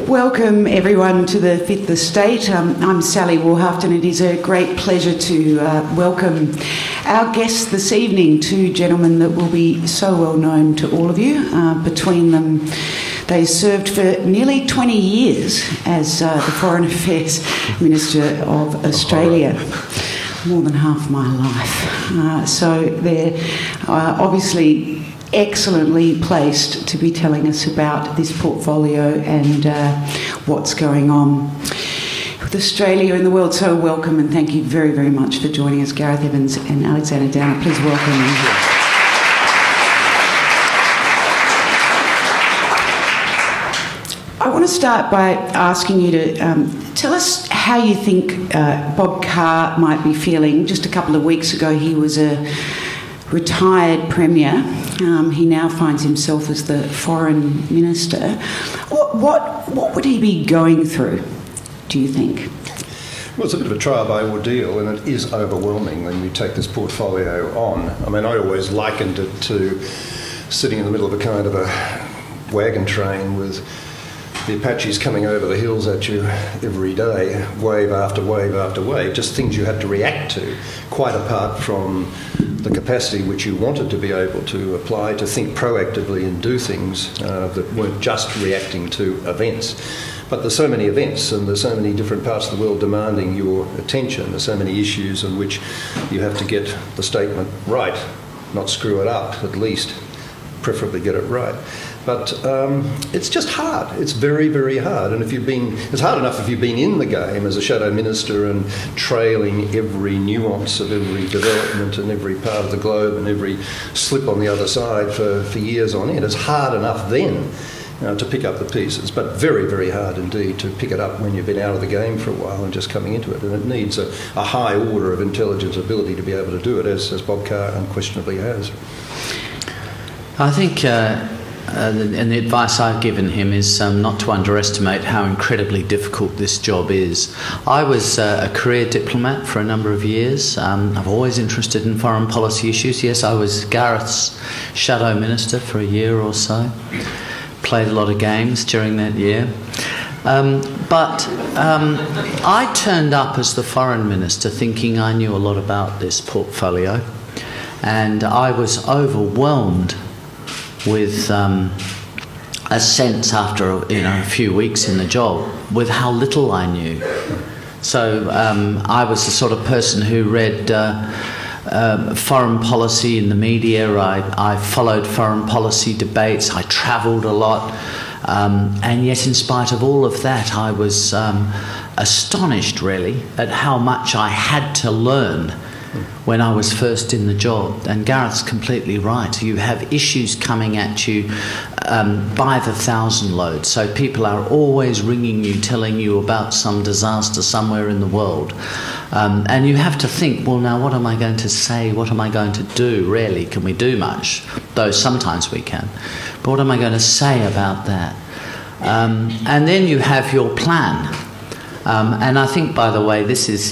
Welcome everyone to the Fifth Estate. I'm Sally Warhaft, and it is a great pleasure to welcome our guests this evening, two gentlemen that will be so well known to all of you. Between them, they served for nearly 20 years as the Foreign Affairs Minister of Australia. More than half my life. So they're obviously excellently placed to be telling us about this portfolio and what's going on with Australia and the world. So welcome, and thank you very, very much for joining us, Gareth Evans and Alexander Downer. Please welcome them. I want to start by asking you to tell us how you think Bob Carr might be feeling. Just a couple of weeks ago, he was a retired Premier. He now finds himself as the Foreign Minister. What would he be going through, do you think? Well, it's a bit of a trial by ordeal, and it is overwhelming when you take this portfolio on. I mean, I always likened it to sitting in the middle of a kind of a wagon train with the Apaches coming over the hills at you every day, wave after wave after wave, just things you had to react to, quite apart from the capacity which you wanted to be able to apply to think proactively and do things that weren't just reacting to events. But there's so many events and there's so many different parts of the world demanding your attention. There's so many issues in which you have to get the statement right, not screw it up, at least, preferably get it right. But it's just hard. It's very, very hard. And it's hard enough if you've been in the game as a shadow minister and trailing every nuance of every development in every part of the globe and every slip on the other side for years on end. It's hard enough then to pick up the pieces, but very, very hard indeed to pick it up when you've been out of the game for a while and just coming into it. And it needs a high order of intelligence ability to be able to do it, as Bob Carr unquestionably has. I think and the advice I've given him is not to underestimate how incredibly difficult this job is. I was a career diplomat for a number of years. I've always interested in foreign policy issues. Yes, I was Gareth's shadow minister for a year or so. Played a lot of games during that year. But I turned up as the foreign minister thinking I knew a lot about this portfolio, and I was overwhelmed with a sense after a few weeks in the job with how little I knew. So I was the sort of person who read foreign policy in the media. I followed foreign policy debates. I travelled a lot, and yet in spite of all of that, I was astonished really at how much I had to learn when I was first in the job. And Gareth's completely right. You have issues coming at you by the thousand load. So people are always ringing you, telling you about some disaster somewhere in the world. And you have to think, well, now what am I going to say? What am I going to do, really? Can we do much? Though sometimes we can. But what am I going to say about that? And then you have your plan. And I think, by the way,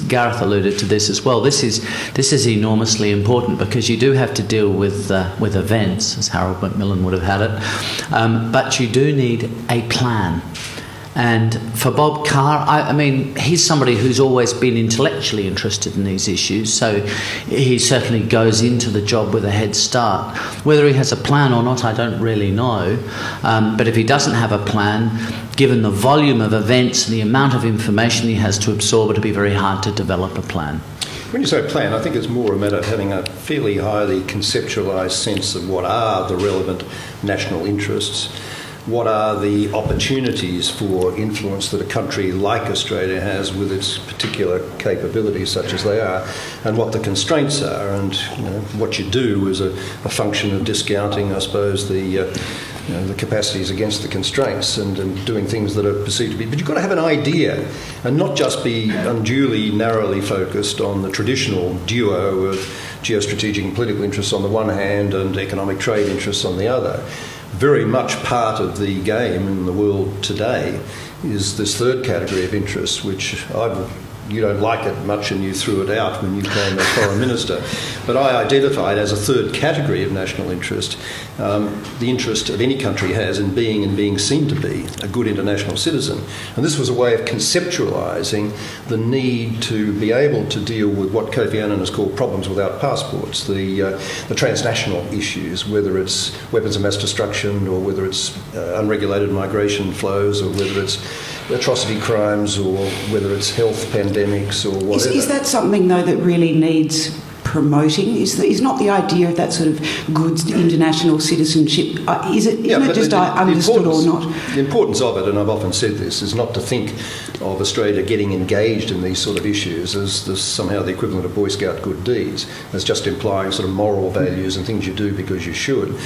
Gareth alluded to this as well. This is enormously important because you do have to deal with events, as Harold Macmillan would have had it. But you do need a plan. And for Bob Carr, I mean, he's somebody who's always been intellectually interested in these issues, so he certainly goes into the job with a head start. Whether he has a plan or not, I don't really know. But if he doesn't have a plan, given the volume of events and the amount of information he has to absorb, it'll be very hard to develop a plan. When you say plan, I think it's more a matter of having a fairly highly conceptualised sense of what are the relevant national interests, what are the opportunities for influence that a country like Australia has with its particular capabilities such as they are, and what the constraints are, and what you do is a function of discounting, I suppose, the capacities against the constraints and doing things that are perceived to be. But you've got to have an idea and not just be unduly narrowly focused on the traditional duo of geostrategic and political interests on the one hand and economic trade interests on the other. Very much part of the game in the world today is this third category of interests, which I've you don't like it much and you threw it out when you became a foreign minister. But I identified as a third category of national interest the interest of any country has in being seen to be a good international citizen. And this was a way of conceptualising the need to be able to deal with what Kofi Annan has called problems without passports, the transnational issues, whether it's weapons of mass destruction or whether it's unregulated migration flows or whether it's atrocity crimes or whether it's health pandemics or whatever. Is that something, though, that really needs promoting? Is not the idea of that sort of good international citizenship, isn't it just understood or not? The importance of it, and I've often said this, is not to think of Australia getting engaged in these sort of issues as somehow the equivalent of Boy Scout good deeds, as just implying sort of moral values and things you do because you should.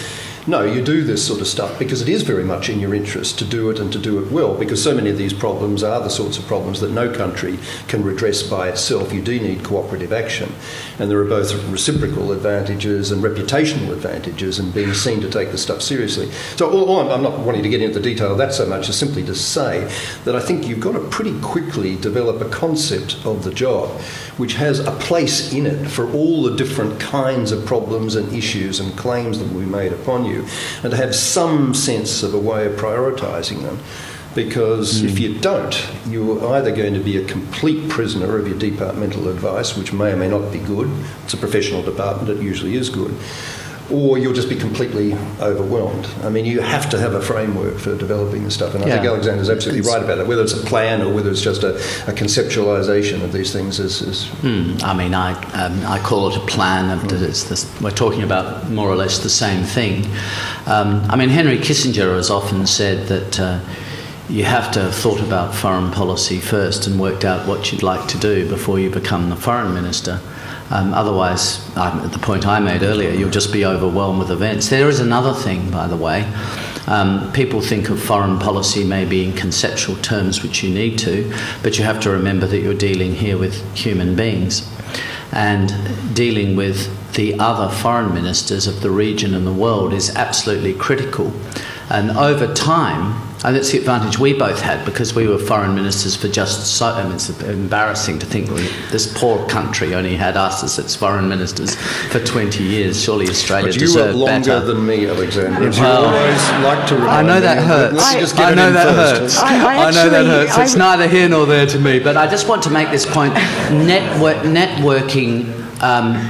No, you do this sort of stuff because it is very much in your interest to do it and to do it well, because so many of these problems are the sorts of problems that no country can redress by itself. You do need cooperative action. And there are both reciprocal advantages and reputational advantages in being seen to take this stuff seriously. So I'm not wanting to get into the detail of that so much as simply to say that I think you've got to pretty quickly develop a concept of the job which has a place in it for all the different kinds of problems and issues and claims that will be made upon you, and to have some sense of a way of prioritising them. Because if you don't, you're either going to be a complete prisoner of your departmental advice, which may or may not be good. It's a professional department, it usually is good. Or you'll just be completely overwhelmed. I mean, you have to have a framework for developing this stuff, and I think Alexander's absolutely right about it. Whether it's a plan or whether it's just a conceptualisation of these things is... I mean, I call it a plan. We're talking about more or less the same thing. I mean, Henry Kissinger has often said that you have to have thought about foreign policy first and worked out what you'd like to do before you become the foreign minister. Otherwise, at the point I made earlier, you'll just be overwhelmed with events. There is another thing, by the way. People think of foreign policy maybe in conceptual terms, which you need to, but you have to remember that you're dealing here with human beings. And dealing with the other foreign ministers of the region and the world is absolutely critical. And over time, and that's the advantage we both had, because we were foreign ministers for just so... I mean, it's embarrassing to think this poor country only had us as its foreign ministers for 20 years. Surely Australia deserved better. But you were longer than me, Alexander. Well, you always like to remind I know that hurts. I know that hurts. I know that hurts. It's neither here nor there to me. But I just want to make this point. Networking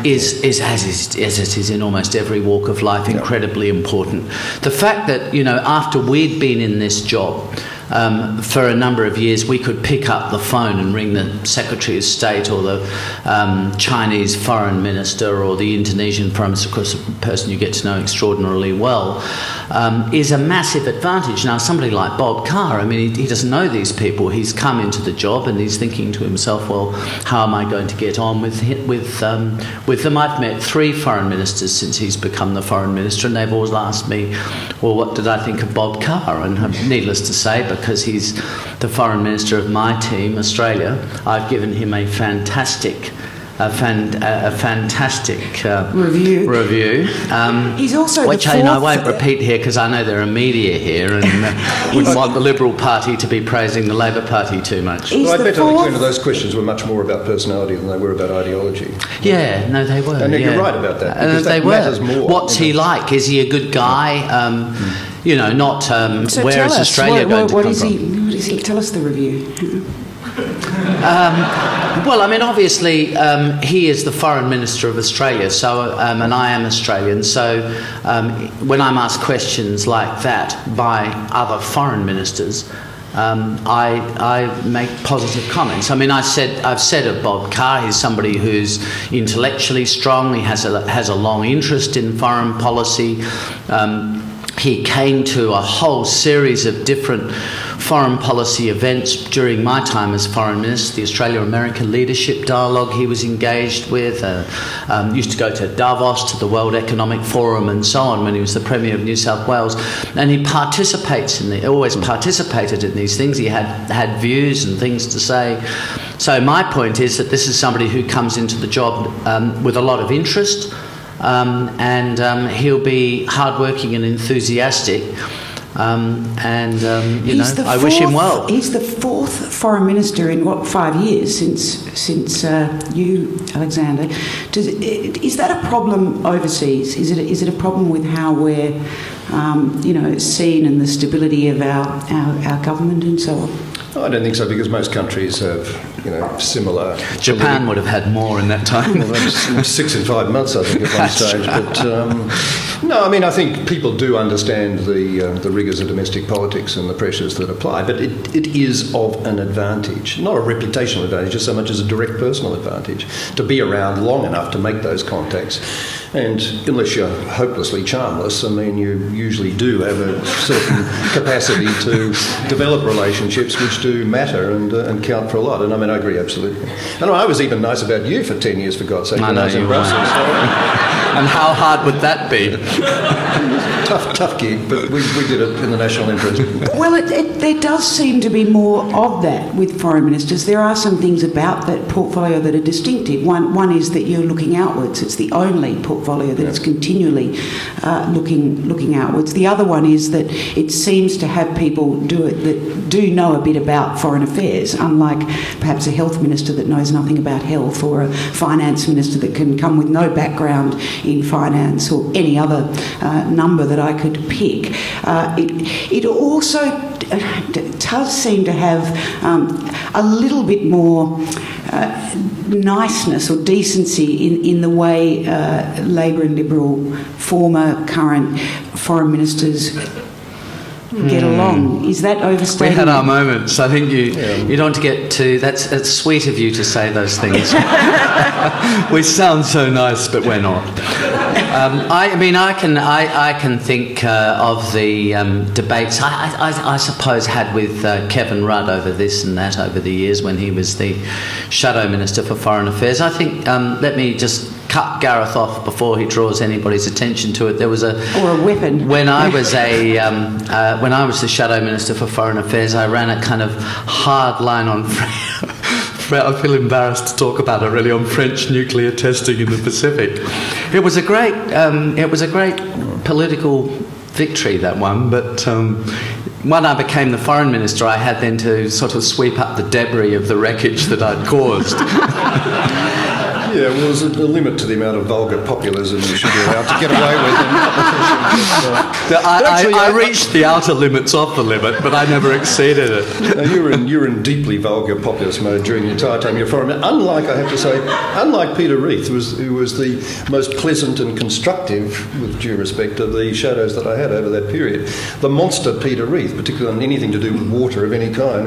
is as it is in almost every walk of life, incredibly important. The fact that, you know, after we'd been in this job for a number of years, we could pick up the phone and ring the Secretary of State or the Chinese Foreign Minister or the Indonesian Prime Minister, of course, a person you get to know extraordinarily well, is a massive advantage. Now, somebody like Bob Carr, I mean, he doesn't know these people. He's come into the job and he's thinking to himself, well, how am I going to get on with them? I've met 3 foreign ministers since he's become the foreign minister, and they've always asked me, well, what did I think of Bob Carr? And needless to say, because he's the foreign minister of my team, Australia, I've given him a fantastic review. He's also which I won't repeat here because I know there are media here and wouldn't want the Liberal Party to be praising the Labor Party too much. Well, I bet Alexander, those questions were much more about personality than they were about ideology. Yeah, no, they were. And you're right about that. Because that matters more. What's he like? Is he a good guy? You know, not so where is Australia going to come from? What is he? Tell us the review. Well, I mean, obviously, he is the Foreign Minister of Australia, so, and I am Australian, so when I'm asked questions like that by other foreign ministers, I make positive comments. I mean, I've said of Bob Carr, he's somebody who's intellectually strong, he has a long interest in foreign policy. He came to a whole series of different foreign policy events during my time as Foreign Minister, the Australia-America Leadership Dialogue he was engaged with, used to go to Davos, to the World Economic Forum and so on when he was the Premier of New South Wales, and he always participated in these things. He had views and things to say. So my point is that this is somebody who comes into the job with a lot of interest, and he'll be hardworking and enthusiastic. I wish him well. He's the fourth foreign minister in, 5 years since you, Alexander. Is that a problem overseas? Is it a problem with how we're, seen and the stability of our government and so on? I don't think so, because most countries have, similar... Japan would have had more in that time. Well, that's 6 in 5 months, I think, at one stage. Right. But, no, I mean, I think people do understand the rigours of domestic politics and the pressures that apply, but it is of an advantage, not a reputational advantage, just so much as a direct personal advantage, to be around long enough to make those contacts. And unless you're hopelessly charmless, I mean, you usually do have a certain capacity to develop relationships which do matter and count for a lot. And I mean, I agree absolutely. And I was even nice about you for 10 years, for God's sake. I know was in you Brussels. And how hard would that be? Tough gig, but we did it in the national interest. Well, there does seem to be more of that with foreign ministers. There are some things about that portfolio that are distinctive. One is that you're looking outwards. It's the only portfolio that is continually looking outwards. The other one is that it seems to have people do it that do know a bit about foreign affairs, unlike perhaps a health minister that knows nothing about health, or a finance minister that can come with no background in finance, or any other number that I could pick. It also does seem to have a little bit more niceness or decency in the way Labor and Liberal former, current foreign ministers get along. Is that overstating? We had our moments. I think you don't want to get too... That's sweet of you to say those things. We sound so nice, but we're not. I can think of the debates I suppose had with Kevin Rudd over this and that over the years when he was the Shadow Minister for Foreign Affairs. I think, let me just cut Gareth off before he draws anybody's attention to it. There was a weapon. When I was when I was the Shadow Minister for Foreign Affairs, I ran a kind of hard line on I feel embarrassed to talk about it really, on French nuclear testing in the Pacific. It was a great political victory, that one, but when I became the Foreign Minister, I had then to sort of sweep up the debris of the wreckage that I'd caused. Yeah, well, there's a limit to the amount of vulgar populism you should be allowed to get away with in competition. I reached the outer limits of the limit, but I never exceeded it. Now, you're in deeply vulgar populist mode during the entire time you're foreign. Unlike, I have to say, Peter Reith, who was the most pleasant and constructive, with due respect, of the shadows that I had over that period. The monster Peter Reith, particularly on anything to do with water of any kind.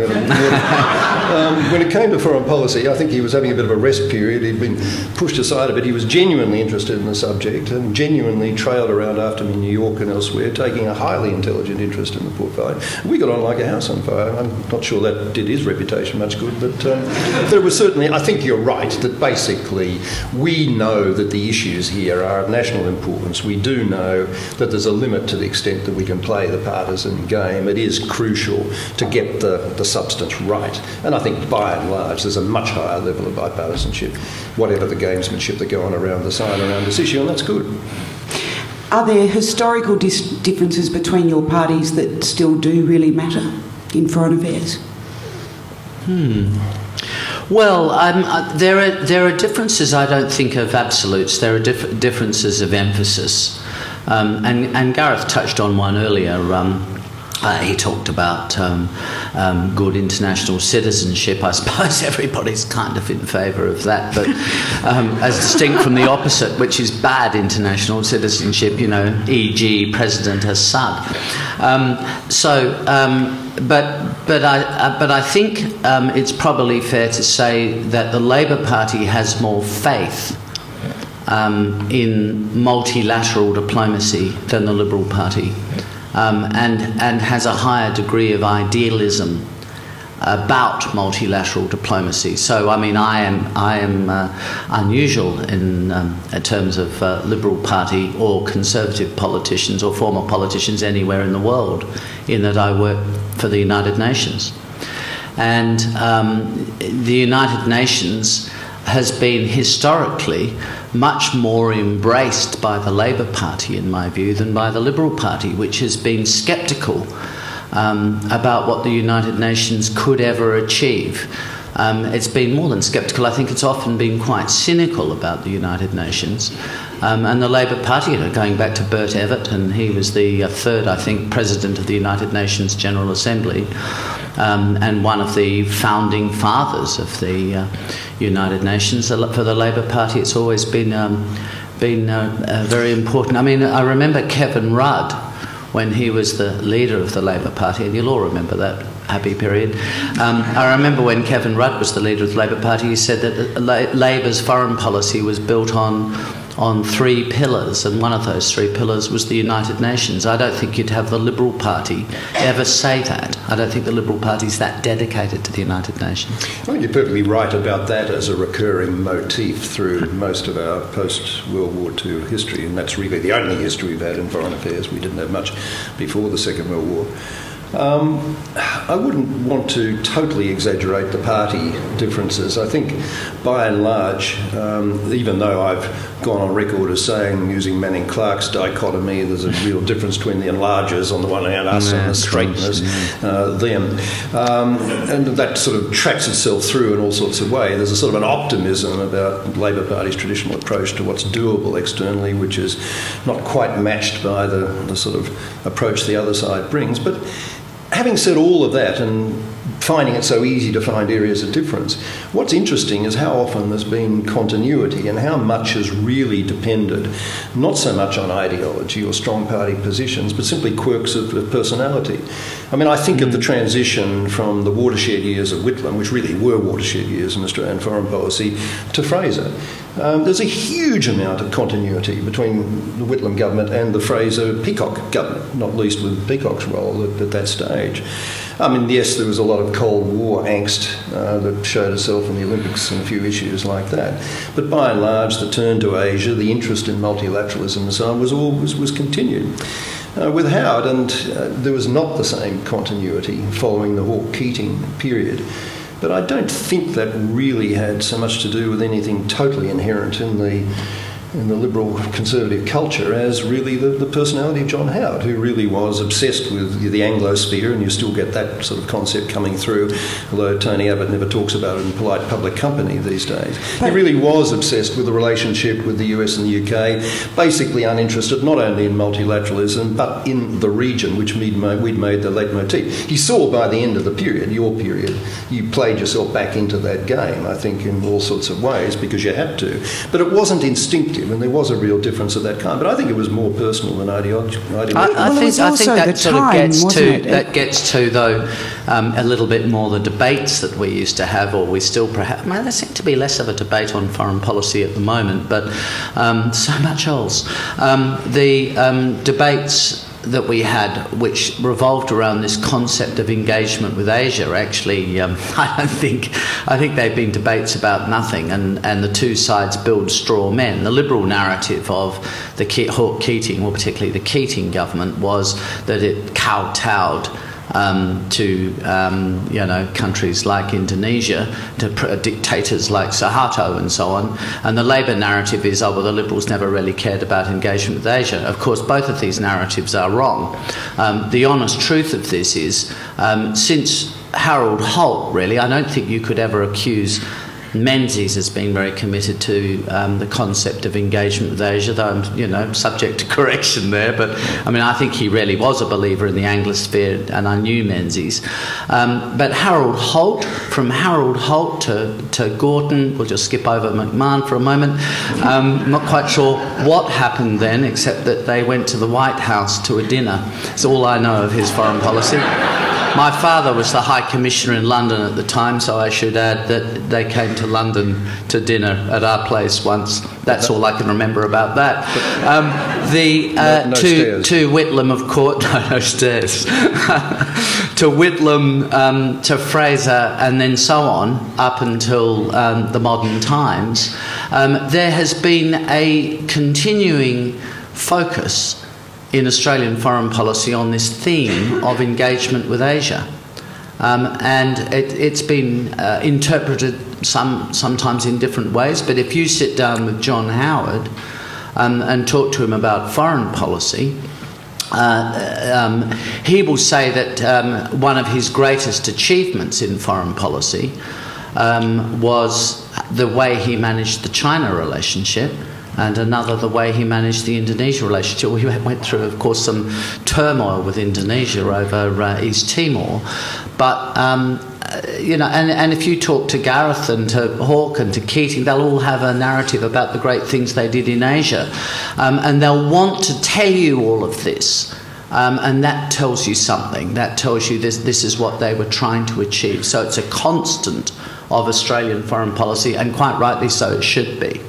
When it came to foreign policy, I think he was having a bit of a rest period. He'd been pushed aside a bit. He was genuinely interested in the subject and genuinely trailed around after me in New York and elsewhere, taking a highly intelligent interest in the portfolio. We got on like a house on fire. I'm not sure that did his reputation much good, but there was certainly, I think you're right, that basically we know that the issues here are of national importance. We do know that there's a limit to the extent that we can play the partisan game. It is crucial to get the substance right. And I think by and large there's a much higher level of bipartisanship, whatever the gamesmanship that go on around the sign around this issue, and that's good. Are there historical differences between your parties that still do really matter in foreign affairs? Well, there are differences, I don't think, of absolutes. There are differences of emphasis. And Gareth touched on one earlier. He talked about good international citizenship. I suppose everybody's kind of in favour of that, but as distinct from the opposite, which is bad international citizenship, e.g. President Assad. But I think it's probably fair to say that the Labour Party has more faith in multilateral diplomacy than the Liberal Party. And has a higher degree of idealism about multilateral diplomacy. So, I mean, I am unusual in terms of Liberal Party or Conservative politicians or former politicians anywhere in the world, in that I work for the United Nations. And the United Nations has been historically much more embraced by the Labour Party, in my view, than by the Liberal Party, which has been sceptical about what the United Nations could ever achieve. It's been more than sceptical. I think it's often been quite cynical about the United Nations. And the Labour Party, you know, going back to Bert Evatt, and he was the third, I think, President of the United Nations General Assembly, and one of the founding fathers of the United Nations. For the Labour Party, it's always been very important. I mean, I remember Kevin Rudd, when he was the leader of the Labour Party, and you'll all remember that happy period. I remember when Kevin Rudd was the leader of the Labour Party, he said that Labour's foreign policy was built on 3 pillars, and one of those 3 pillars was the United Nations. I don't think you'd have the Liberal Party ever say that. I don't think the Liberal Party's that dedicated to the United Nations. Well, you're perfectly right about that as a recurring motif through most of our post-World War II history, and that's really the only history we've had in foreign affairs. We didn't have much before the Second World War. I wouldn't want to totally exaggerate the party differences. I think, by and large, even though I've gone on record as saying, using Manning Clark's dichotomy, there's a real difference between the enlargers on the one hand, us, and the straighteners, them. And that sort of tracks itself through in all sorts of ways. There's a sort of an optimism about the Labour Party's traditional approach to what's doable externally, which is not quite matched by the sort of approach the other side brings. But having said all of that, and finding it so easy to find areas of difference, what's interesting is how often there's been continuity and how much has really depended not so much on ideology or strong party positions, but simply quirks of personality. I mean, I think of the transition from the watershed years of Whitlam, which really were watershed years in Australian foreign policy, to Fraser. There's a huge amount of continuity between the Whitlam government and the Fraser-Peacock government, not least with Peacock's role at that stage. I mean, yes, there was a lot of Cold War angst that showed itself in the Olympics and a few issues like that. But by and large, the turn to Asia, the interest in multilateralism and so on was continued. With Howard, and there was not the same continuity following the Hawke-Keating period. But I don't think that really had so much to do with anything totally inherent in the liberal conservative culture as really the personality of John Howard, who really was obsessed with the Anglosphere, and you still get that sort of concept coming through, although Tony Abbott never talks about it in polite public company these days. He really was obsessed with the relationship with the US and the UK, basically uninterested not only in multilateralism but in the region, which we'd made the leitmotif. He saw by the end of the period, your period, you played yourself back into that game, I think, in all sorts of ways because you had to. But it wasn't instinctive, and there was a real difference of that kind. But I think it was more personal than ideological. I think that sort of gets to though a little bit more the debates that we used to have, or we still perhaps. Well, there seems to be less of a debate on foreign policy at the moment, but so much else. The debates that we had, which revolved around this concept of engagement with Asia, actually, I think they've been debates about nothing, and the two sides build straw men. The liberal narrative of the Hawke-Keating, or particularly the Keating government, was that it kowtowed to countries like Indonesia, to dictators like Suharto and so on. And the Labour narrative is, the Liberals never really cared about engagement with Asia. Of course, both of these narratives are wrong. The honest truth of this is, since Harold Holt, really, I don't think you could ever accuse Menzies has been very committed to the concept of engagement with Asia, though I'm, subject to correction there. But I mean, I think he really was a believer in the Anglosphere, and I knew Menzies. But Harold Holt, from Harold Holt to Gorton, we'll just skip over McMahon for a moment. I'm not quite sure what happened then, except that they went to the White House to a dinner. That's all I know of his foreign policy. My father was the High Commissioner in London at the time, so I should add that they came to London to dinner at our place once. That's all I can remember about that. To Whitlam, of course, no stairs. To Whitlam, to Fraser, and then so on, up until the modern times, there has been a continuing focus in Australian foreign policy on this theme of engagement with Asia. And it's been interpreted sometimes in different ways. But if you sit down with John Howard and talk to him about foreign policy, he will say that one of his greatest achievements in foreign policy was the way he managed the China relationship, and another the way he managed the Indonesia relationship. We went through, of course, some turmoil with Indonesia over East Timor, but you know, and if you talk to Gareth and to Hawke and to Keating, they'll all have a narrative about the great things they did in Asia, and they'll want to tell you all of this. And that tells you something. That tells you this is what they were trying to achieve. So it's a constant of Australian foreign policy, and quite rightly so it should be.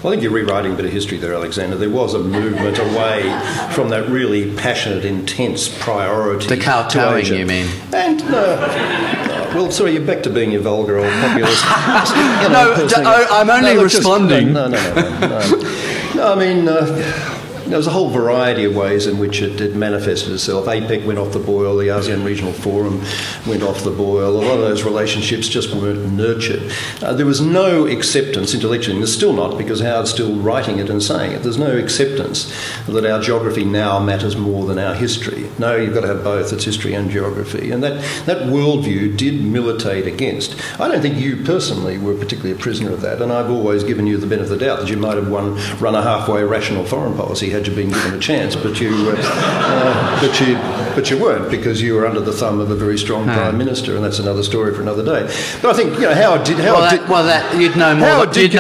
Well, I think you're rewriting a bit of history there, Alexander. There was a movement away from that really passionate, intense priority. The kowtowing, you mean? And well, sorry, you're back to being your vulgar old populist. I'm only responding. No, I mean, there was a whole variety of ways in which it manifested itself. APEC went off the boil, the ASEAN Regional Forum went off the boil. A lot of those relationships just weren't nurtured. There was no acceptance intellectually, and there's still not, because Howard's still writing it and saying it. There's no acceptance that our geography now matters more than our history. No, you've got to have both. It's history and geography. And that worldview did militate against. I don't think you personally were particularly a prisoner of that, and I've always given you the benefit of the doubt that you might have run a halfway rational foreign policy had you been given a chance, but you weren't, because you were under the thumb of a very strong Prime Minister, and that's another story for another day. But I think, you know, Howard you'd know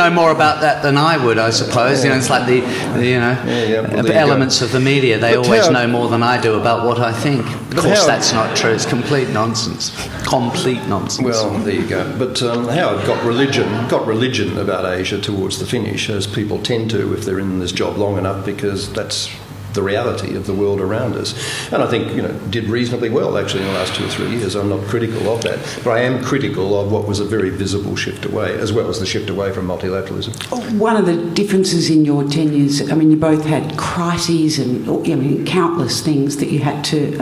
more about that than I would, I suppose. You know, it's like the elements of the media. They always know more than I do about what I think. Of course, that's not true. It's complete nonsense. Complete nonsense. Well, there you go. But Howard got religion about Asia towards the finish, as people tend to if they're in this job long enough, because that's the reality of the world around us. And I think, you know, did reasonably well actually in the last 2 or 3 years. I'm not critical of that, but I am critical of what was a very visible shift away, as well as the shift away from multilateralism. One of the differences in your tenures, I mean, you both had crises and, I mean, countless things that you had to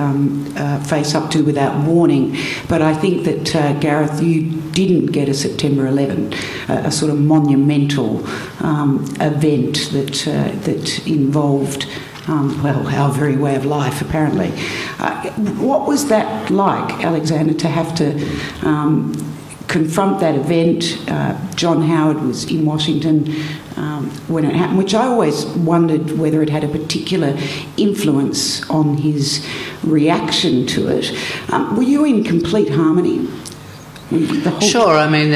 face up to without warning. But I think that, Gareth, you didn't get a September 11, a sort of monumental event that involved our very way of life, apparently. What was that like, Alexander, to have to confront that event? John Howard was in Washington when it happened, which I always wondered whether it had a particular influence on his reaction to it. Were you in complete harmony? Sure. I mean,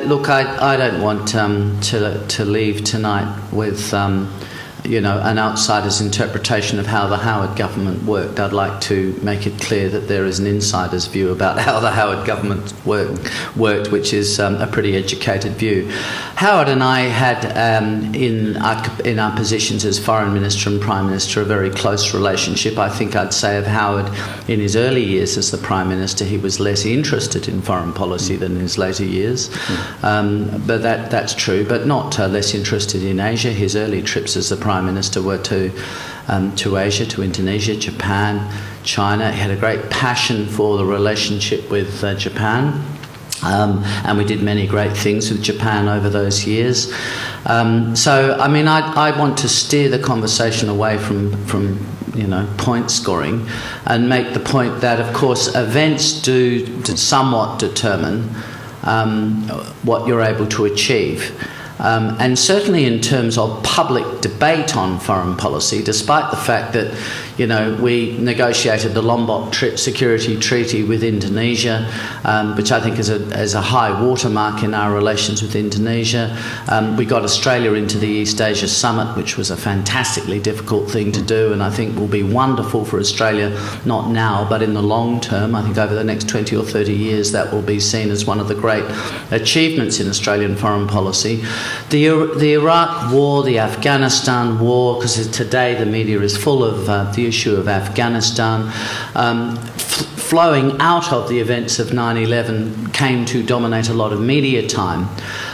look, I don't want to leave tonight with you know, an outsider's interpretation of how the Howard government worked. I'd like to make it clear that there is an insider's view about how the Howard government worked, which is a pretty educated view. Howard and I had, in our positions as Foreign Minister and Prime Minister, a very close relationship. I think I'd say of Howard, in his early years as the Prime Minister, he was less interested in foreign policy than in his later years. But that's true, but not less interested in Asia. His early trips as the Prime Minister were to Asia, to Indonesia, Japan, China. He had a great passion for the relationship with Japan, and we did many great things with Japan over those years. So, I mean, I want to steer the conversation away from you know, point scoring, and make the point that, of course, events do somewhat determine what you're able to achieve. And certainly in terms of public debate on foreign policy, despite the fact that, you know, we negotiated the Lombok Security Treaty with Indonesia, which I think is a high watermark in our relations with Indonesia. We got Australia into the East Asia Summit, which was a fantastically difficult thing to do, and I think will be wonderful for Australia, not now, but in the long term. I think over the next 20 or 30 years that will be seen as one of the great achievements in Australian foreign policy. The Iraq war, the Afghanistan war, because today the media is full of the issue of Afghanistan, flowing out of the events of 9/11 came to dominate a lot of media time.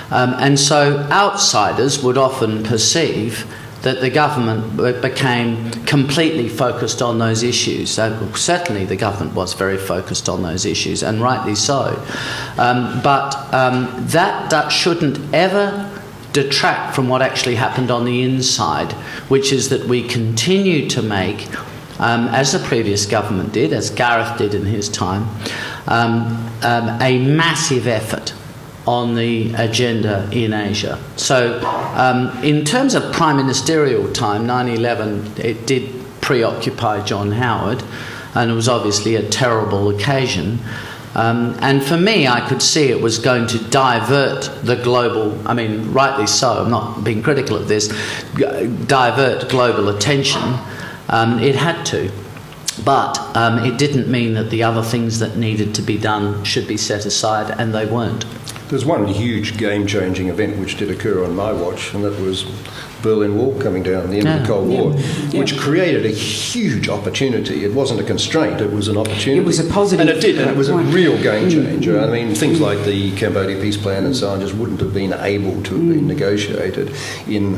And so outsiders would often perceive that the government became completely focused on those issues. Certainly the government was very focused on those issues, and rightly so. But that shouldn't ever detract from what actually happened on the inside, which is that we continue to make, as the previous government did, as Gareth did in his time, a massive effort on the agenda in Asia. So in terms of prime ministerial time, 9/11, it did preoccupy John Howard, and it was obviously a terrible occasion. And for me, I could see it was going to divert the global, I mean, rightly so, I'm not being critical of this, divert global attention. It had to. But it didn't mean that the other things that needed to be done should be set aside, and they weren't. There's one huge game-changing event which did occur on my watch, and that was Berlin Wall coming down, the end of the Cold War, which created a huge opportunity. It wasn't a constraint, it was an opportunity. It was a positive. And it did, and it was a real game changer. I mean, things like the Cambodia Peace Plan and so on just wouldn't have been able to have been negotiated in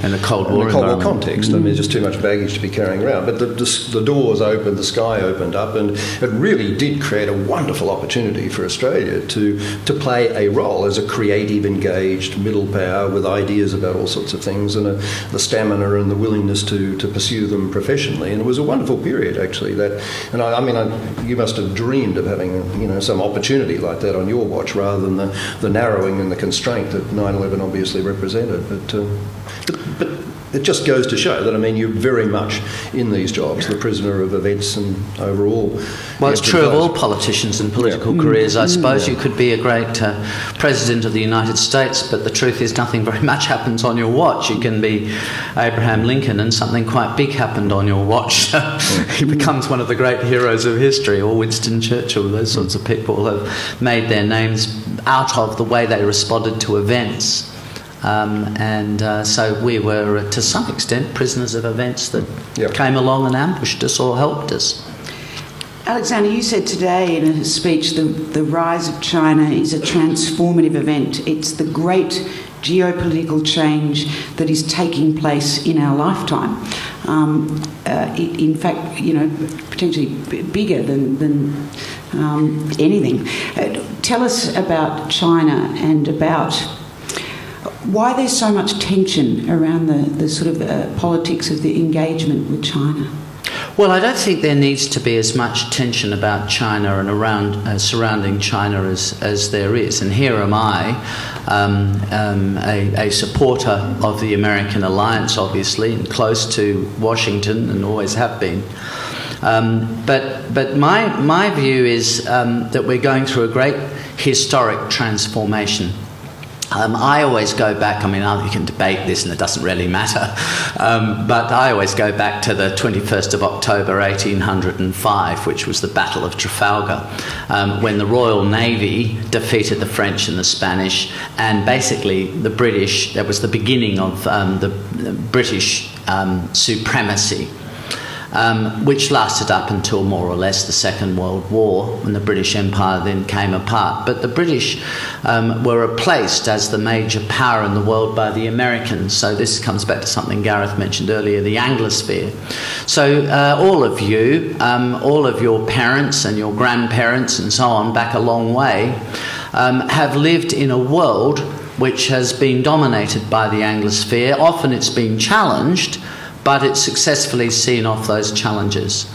a Cold War context. I mean, there's just too much baggage to be carrying around. But the doors opened, the sky opened up, and it really did create a wonderful opportunity for Australia to play a role as a creative, engaged middle power with ideas about all sorts of things, and the stamina and the willingness to pursue them professionally. And it was a wonderful period, actually. And I mean, you must have dreamed of having, some opportunity like that on your watch, rather than the narrowing and the constraint that 9/11 obviously represented. But it just goes to show that, I mean, you're very much in these jobs, the prisoner of events and overall. Well, it's true of all politicians and political careers. I suppose you could be a great president of the United States, but the truth is nothing very much happens on your watch. You can be Abraham Lincoln and something quite big happened on your watch. He becomes one of the great heroes of history, or Winston Churchill. Those sorts of people have made their names out of the way they responded to events. So we were, to some extent, prisoners of events that came along and ambushed us or helped us. Alexander, you said today in a speech the rise of China is a transformative event. It's the great geopolitical change that is taking place in our lifetime. In fact, potentially bigger than anything. Tell us about China and about why there's so much tension around the sort of politics of the engagement with China. Well, I don't think there needs to be as much tension about China and around surrounding China as there is. And here am I, a supporter of the American alliance, obviously, and close to Washington, and always have been. But my view is that we're going through a great historic transformation. I always go back, I mean, you can debate this and it doesn't really matter, but I always go back to the 21st of October 1805, which was the Battle of Trafalgar, when the Royal Navy defeated the French and the Spanish, and basically the British, that was the beginning of the British supremacy. Which lasted up until more or less the Second World War, when the British Empire then came apart. But the British were replaced as the major power in the world by the Americans. So this comes back to something Gareth mentioned earlier, the Anglosphere. So all of you, all of your parents and your grandparents and so on, back a long way, have lived in a world which has been dominated by the Anglosphere. Often it's been challenged, but it's successfully seen off those challenges.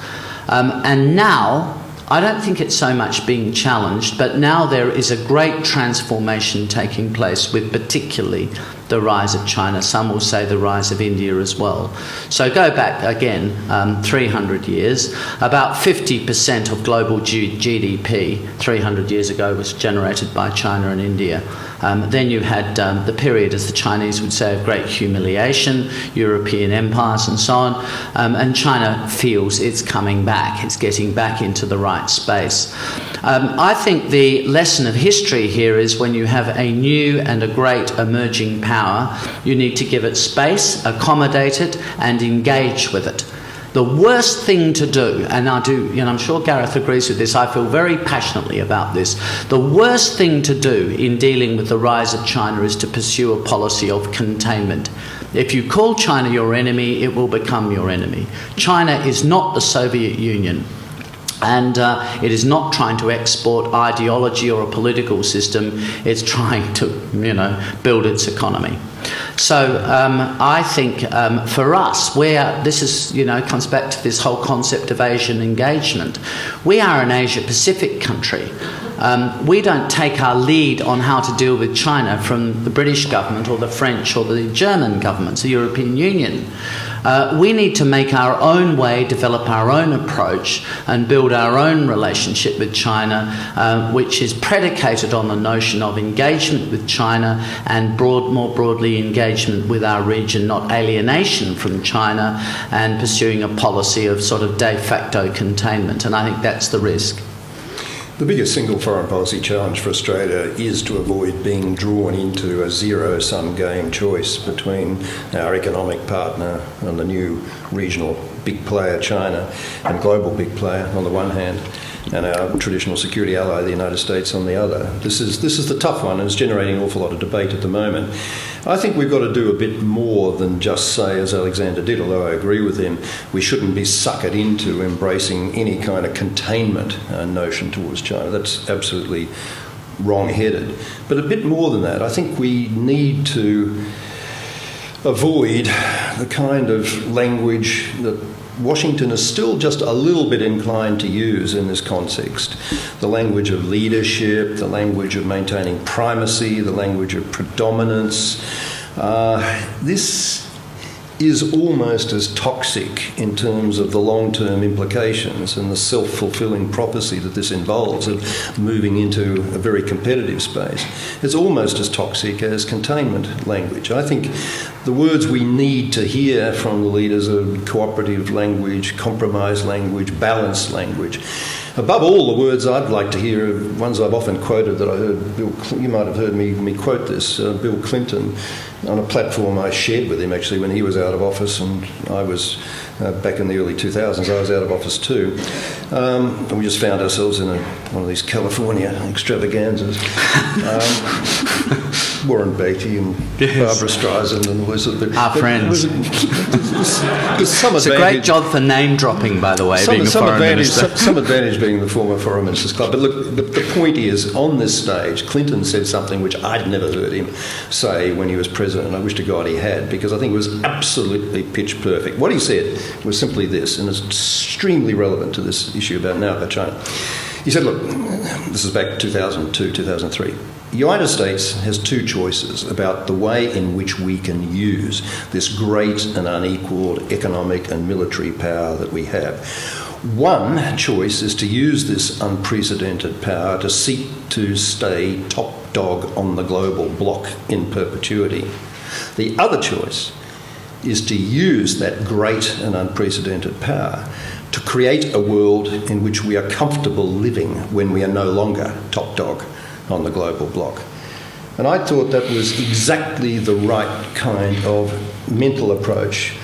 And now, I don't think it's so much being challenged, but now there is a great transformation taking place with particularly the rise of China. Some will say the rise of India as well. So go back again 300 years. About 50% of global GDP 300 years ago was generated by China and India. Then you had the period, as the Chinese would say, of great humiliation, European empires and so on, and China feels it's coming back, it's getting back into the right space. I think the lesson of history here is when you have a new and a great emerging power, you need to give it space, accommodate it, and engage with it. The worst thing to do, and I'm sure Gareth agrees with this, I feel very passionately about this, the worst thing to do in dealing with the rise of China is to pursue a policy of containment. If you call China your enemy, it will become your enemy. China is not the Soviet Union. And it is not trying to export ideology or a political system. It's trying to, build its economy. So I think for us, this is, comes back to this whole concept of Asian engagement. We are an Asia-Pacific country. We don't take our lead on how to deal with China from the British government or the French or the German governments, the European Union. We need to make our own way, develop our own approach and build our own relationship with China, which is predicated on the notion of engagement with China and more broadly engagement with our region, not alienation from China and pursuing a policy of sort of de facto containment. And I think that's the risk. The biggest single foreign policy challenge for Australia is to avoid being drawn into a zero-sum game choice between our economic partner and the new regional big player, China, and global big player on the one hand, and our traditional security ally, the United States, on the other. This is the tough one, and it's generating an awful lot of debate at the moment. I think we've got to do a bit more than just say, as Alexander did, although I agree with him, we shouldn't be suckered into embracing any kind of containment notion towards China. That's absolutely wrong-headed. But a bit more than that, I think we need to avoid the kind of language that Washington is still just a little bit inclined to use in this context. The language of leadership, the language of maintaining primacy, the language of predominance. This is almost as toxic in terms of the long-term implications and the self-fulfilling prophecy that this involves of moving into a very competitive space. It's almost as toxic as containment language. I think the words we need to hear from the leaders are cooperative language, compromise language, balanced language. Above all, the words I'd like to hear are ones I've often quoted that I heard you might have heard me quote this, Bill Clinton, on a platform I shared with him actually when he was out of office, and I was back in the early 2000s, I was out of office too. And we just found ourselves in one of these California extravaganzas. Warren Beatty and Barbara Streisand and all this sort of thing. Our friends. It's a great job for name dropping, by the way, being a foreign minister. Some advantage being the former Foreign Ministers Club. But look, the point is, on this stage, Clinton said something which I'd never heard him say when he was president, and I wish to God he had, because I think it was absolutely pitch perfect. What he said was simply this, and it's extremely relevant to this issue about China. He said, look, this is back 2002, 2003. The United States has two choices about the way in which we can use this great and unequalled economic and military power that we have. One choice is to use this unprecedented power to seek to stay top dog on the global block in perpetuity. The other choice is to use that great and unprecedented power to create a world in which we are comfortable living when we are no longer top dog on the global block. And I thought that was exactly the right kind of mental approach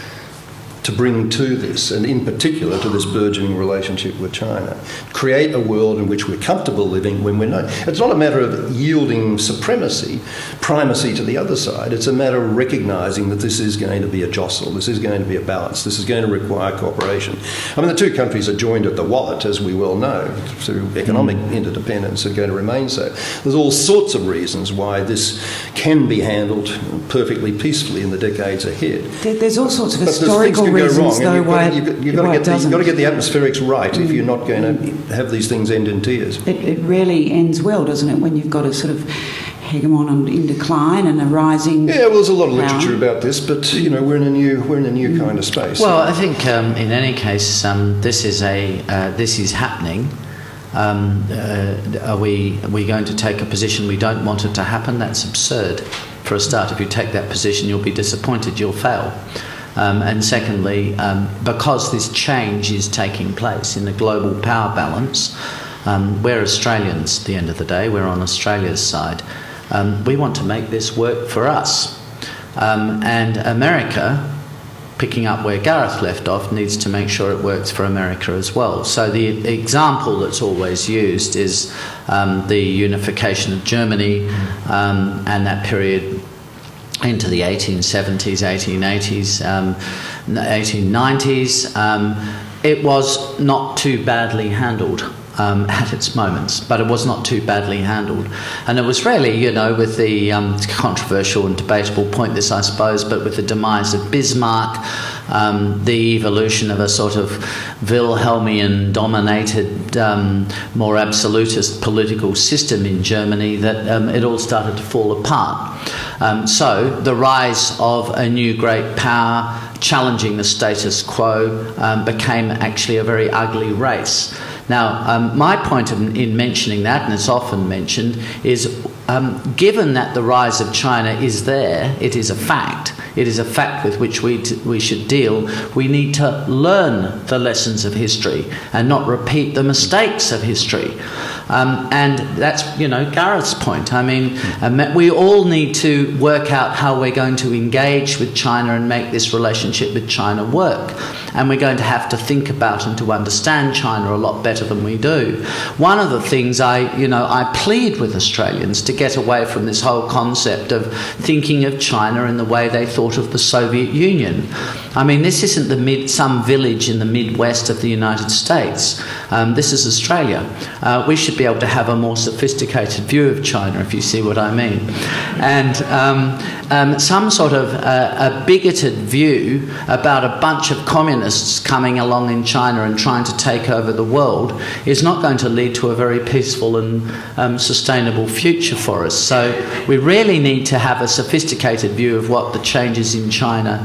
to bring to this, and in particular to this burgeoning relationship with China. Create a world in which we're comfortable living when we're not. It's not a matter of yielding supremacy, primacy to the other side. It's a matter of recognising that this is going to be a jostle, this is going to be a balance, this is going to require cooperation. I mean, the two countries are joined at the wallet, as we well know, through economic interdependence and going to remain so. There's all sorts of reasons why this can be handled perfectly peacefully in the decades ahead. There's all sorts of historical reasons, though, why you've got to get the atmospherics right if you're not going to have these things end in tears. It really ends well, doesn't it, when you've got a sort of hegemon in decline and a rising. Yeah, well, there's a lot of literature about this, but we're in a new kind of space. Well, I think in any case, this is happening. Are we going to take a position we don't want it to happen? That's absurd. For a start, if you take that position, you'll be disappointed, you'll fail. And secondly, because this change is taking place in the global power balance, we're Australians at the end of the day, we're on Australia's side. We want to make this work for us. And America, picking up where Gareth left off, needs to make sure it works for America as well. So the example that's always used is the unification of Germany and that period into the 1870s, 1880s, 1890s. It was not too badly handled. At its moments, but it was not too badly handled. And it was really, you know, with the controversial and debatable point this, I suppose, but with the demise of Bismarck, the evolution of a sort of Wilhelmian-dominated, more absolutist political system in Germany, that it all started to fall apart. So the rise of a new great power challenging the status quo became actually a very ugly race. Now, my point in mentioning that, and it's often mentioned, is given that the rise of China is there, it is a fact. It is a fact with which we should deal. We need to learn the lessons of history and not repeat the mistakes of history. And that's, you know, Gareth's point. I mean, we all need to work out how we're going to engage with China and make this relationship with China work. And we're going to have to think about and to understand China a lot better than we do. One of the things I plead with Australians to get away from this whole concept of thinking of China in the way they thought of the Soviet Union. I mean, this isn't some village in the Midwest of the United States. This is Australia. We should be able to have a more sophisticated view of China, if you see what I mean. And some sort of a bigoted view about a bunch of communists coming along in China and trying to take over the world is not going to lead to a very peaceful and sustainable future for us. So we really need to have a sophisticated view of what the changes in China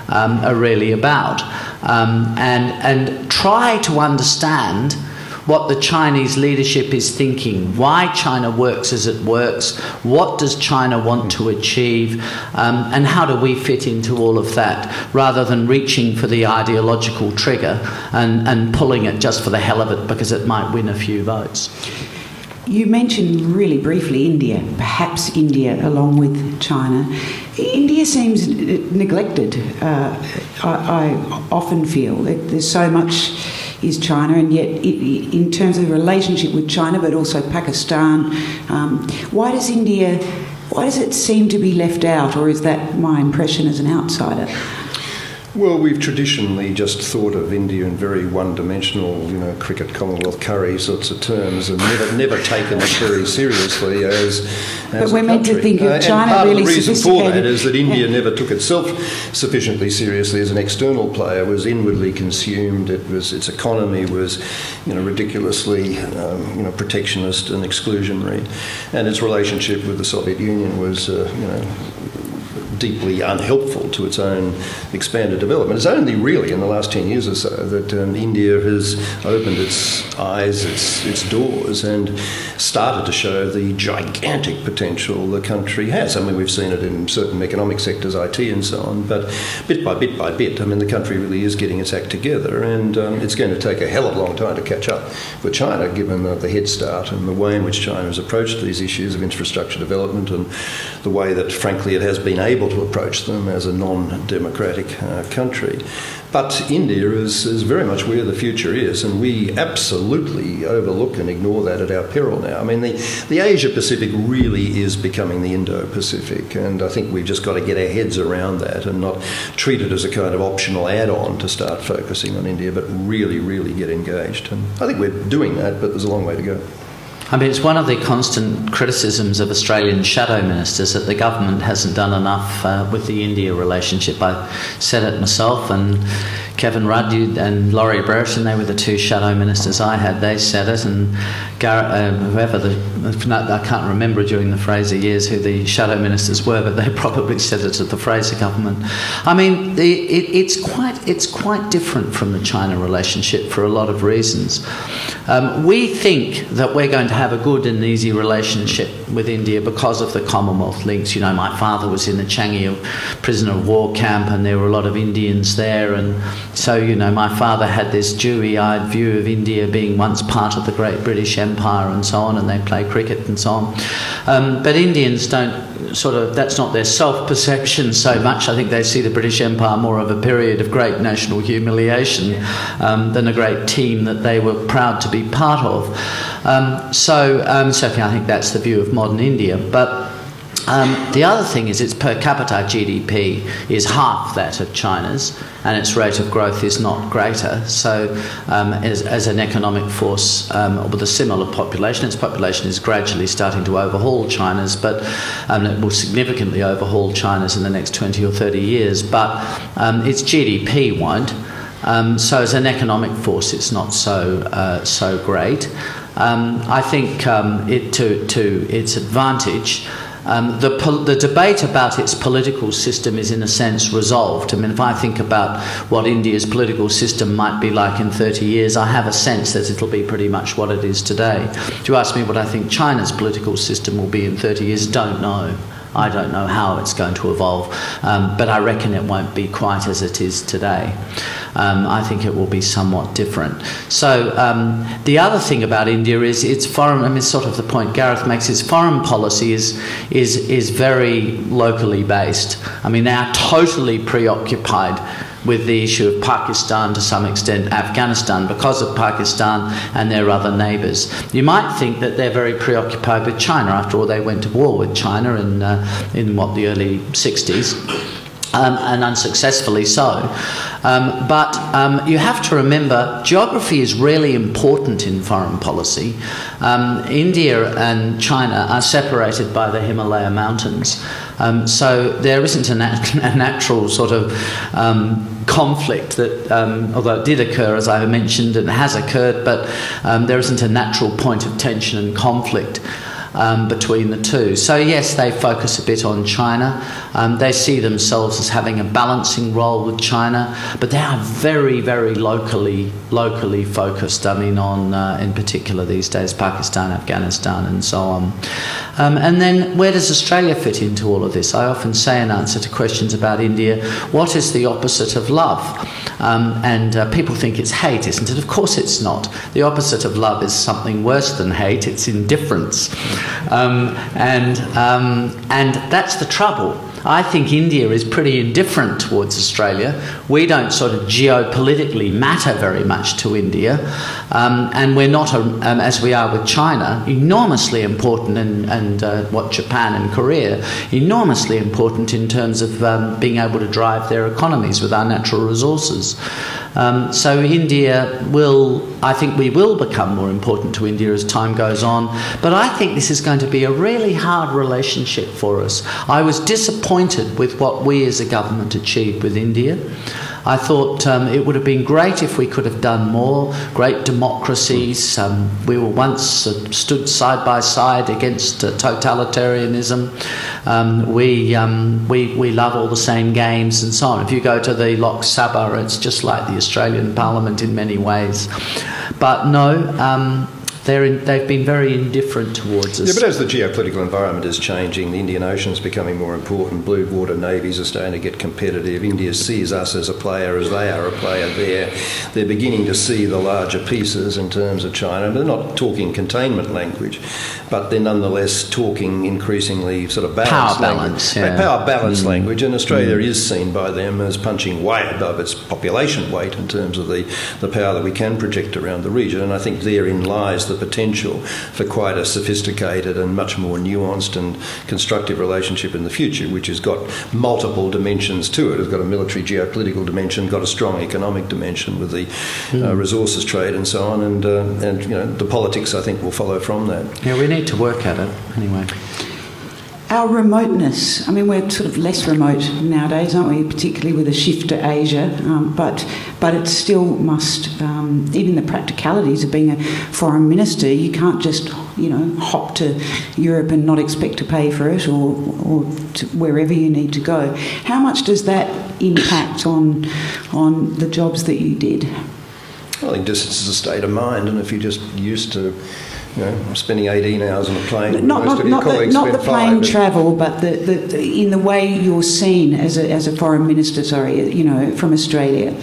are really about, and try to understand what the Chinese leadership is thinking, why China works as it works, what does China want to achieve, and how do we fit into all of that, rather than reaching for the ideological trigger and pulling it just for the hell of it because it might win a few votes. You mentioned really briefly India, perhaps India along with China. India seems neglected. I often feel that there's so much is China, and yet in terms of the relationship with China, but also Pakistan, why does it seem to be left out, or is that my impression as an outsider? Well, we've traditionally just thought of India in very one-dimensional, you know, cricket, Commonwealth, curry sorts of terms, and never taken it very seriously as but we're meant to think of China and really part of the reason for that is that India yeah. never took itself sufficiently seriously as an external player. It was inwardly consumed. Its economy was, you know, ridiculously, protectionist and exclusionary, and its relationship with the Soviet Union was, deeply unhelpful to its own expanded development. It's only really in the last 10 years or so that India has opened its eyes, its doors, and started to show the gigantic potential the country has. I mean, we've seen it in certain economic sectors, IT and so on, but bit by bit, I mean, the country really is getting its act together, and it's going to take a hell of a long time to catch up with China, given the head start and the way in which China has approached these issues of infrastructure development and the way that, frankly, it has been able to approach them as a non-democratic country. But India is very much where the future is, and we absolutely overlook and ignore that at our peril now. I mean, the Asia-Pacific really is becoming the Indo-Pacific, and I think we've just got to get our heads around that and not treat it as a kind of optional add-on to start focusing on India, but really, really get engaged. And I think we're doing that, but there's a long way to go. I mean, it's one of the constant criticisms of Australian shadow ministers that the government hasn't done enough with the India relationship. I said it myself, and Kevin Rudd and Laurie Brereton, they were the two shadow ministers I had. They said it, and Gareth, I can't remember during the Fraser years who the shadow ministers were, but they probably said it at the Fraser government. I mean, it's quite different from the China relationship for a lot of reasons. We think that we're going to have a good and easy relationship with India because of the Commonwealth links. You know, my father was in the Changi prisoner of war camp, and there were a lot of Indians there, and so, you know, my father had this dewy-eyed view of India being once part of the great British Empire and so on, and they play cricket and so on. But Indians don't that's not their self-perception so much. I think they see the British Empire more of a period of great national humiliation than a great team that they were proud to be part of. So I think that's the view of modern India. But The other thing is its per capita GDP is half that of China's, and its rate of growth is not greater. So as an economic force with a similar population, its population is gradually starting to overhaul China's, but it will significantly overhaul China's in the next 20 or 30 years, but its GDP won't. So as an economic force, it's not so great. I think to its advantage, the debate about its political system is in a sense resolved. I mean, if I think about what India's political system might be like in 30 years, I have a sense that it'll be pretty much what it is today. If you ask me what I think China's political system will be in 30 years, don't know. I don't know how it's going to evolve, but I reckon it won't be quite as it is today. I think it will be somewhat different. So the other thing about India is its foreign, I mean, sort of the point Gareth makes, its foreign policy is very locally based. I mean, they are totally preoccupied with the issue of Pakistan, to some extent Afghanistan, because of Pakistan and their other neighbours. You might think that they're very preoccupied with China. After all, they went to war with China in the early 60s. And unsuccessfully so. But you have to remember, geography is really important in foreign policy. India and China are separated by the Himalaya mountains. So there isn't a natural sort of conflict that, although it did occur, as I mentioned, and has occurred, but there isn't a natural point of tension and conflict between the two. So yes, they focus a bit on China. They see themselves as having a balancing role with China, but they are very, very locally focused. I mean, on in particular these days, Pakistan, Afghanistan, and so on. And then where does Australia fit into all of this? I often say in answer to questions about India, what is the opposite of love? And people think it's hate, isn't it? Of course it's not. The opposite of love is something worse than hate. It's indifference. And that's the trouble. I think India is pretty indifferent towards Australia. We don't sort of geopolitically matter very much to India, and we're not, as we are with China, enormously important, and what Japan and Korea, enormously important in terms of being able to drive their economies with our natural resources. So India I think we will become more important to India as time goes on, but I think this is going to be a really hard relationship for us. I was disappointed with what we as a government achieved with India. I thought it would have been great if we could have done more. Great democracies. We were once stood side by side against totalitarianism. We love all the same games and so on. If you go to the Lok Sabha, it's just like the Australian Parliament in many ways. But no, they've been very indifferent towards us. Yeah, but as the geopolitical environment is changing, the Indian Ocean is becoming more important. Blue water navies are starting to get competitive. India sees us as a player, as they are a player there. They're beginning to see the larger pieces in terms of China. They're not talking containment language, but they're nonetheless talking increasingly sort of balanced language. Power balance language, and Australia is seen by them as punching way above its population weight in terms of the power that we can project around the region, and I think therein lies the potential for quite a sophisticated and much more nuanced and constructive relationship in the future, which has got multiple dimensions to it. It's got a military geopolitical dimension, got a strong economic dimension with the resources trade and so on, and you know, the politics I think will follow from that. Yeah, we need to work at it anyway. Our remoteness, I mean, we're sort of less remote nowadays, aren't we, particularly with a shift to Asia, but it still must, even the practicalities of being a foreign minister, you can't just, you know, hop to Europe and not expect to pay for it, or to wherever you need to go. How much does that impact on the jobs that you did? I think distance is a state of mind, and if you're just used to, you know, spending 18 hours on a plane. Not the plane travel, but the in the way you're seen as a foreign minister. Sorry, you know, from Australia.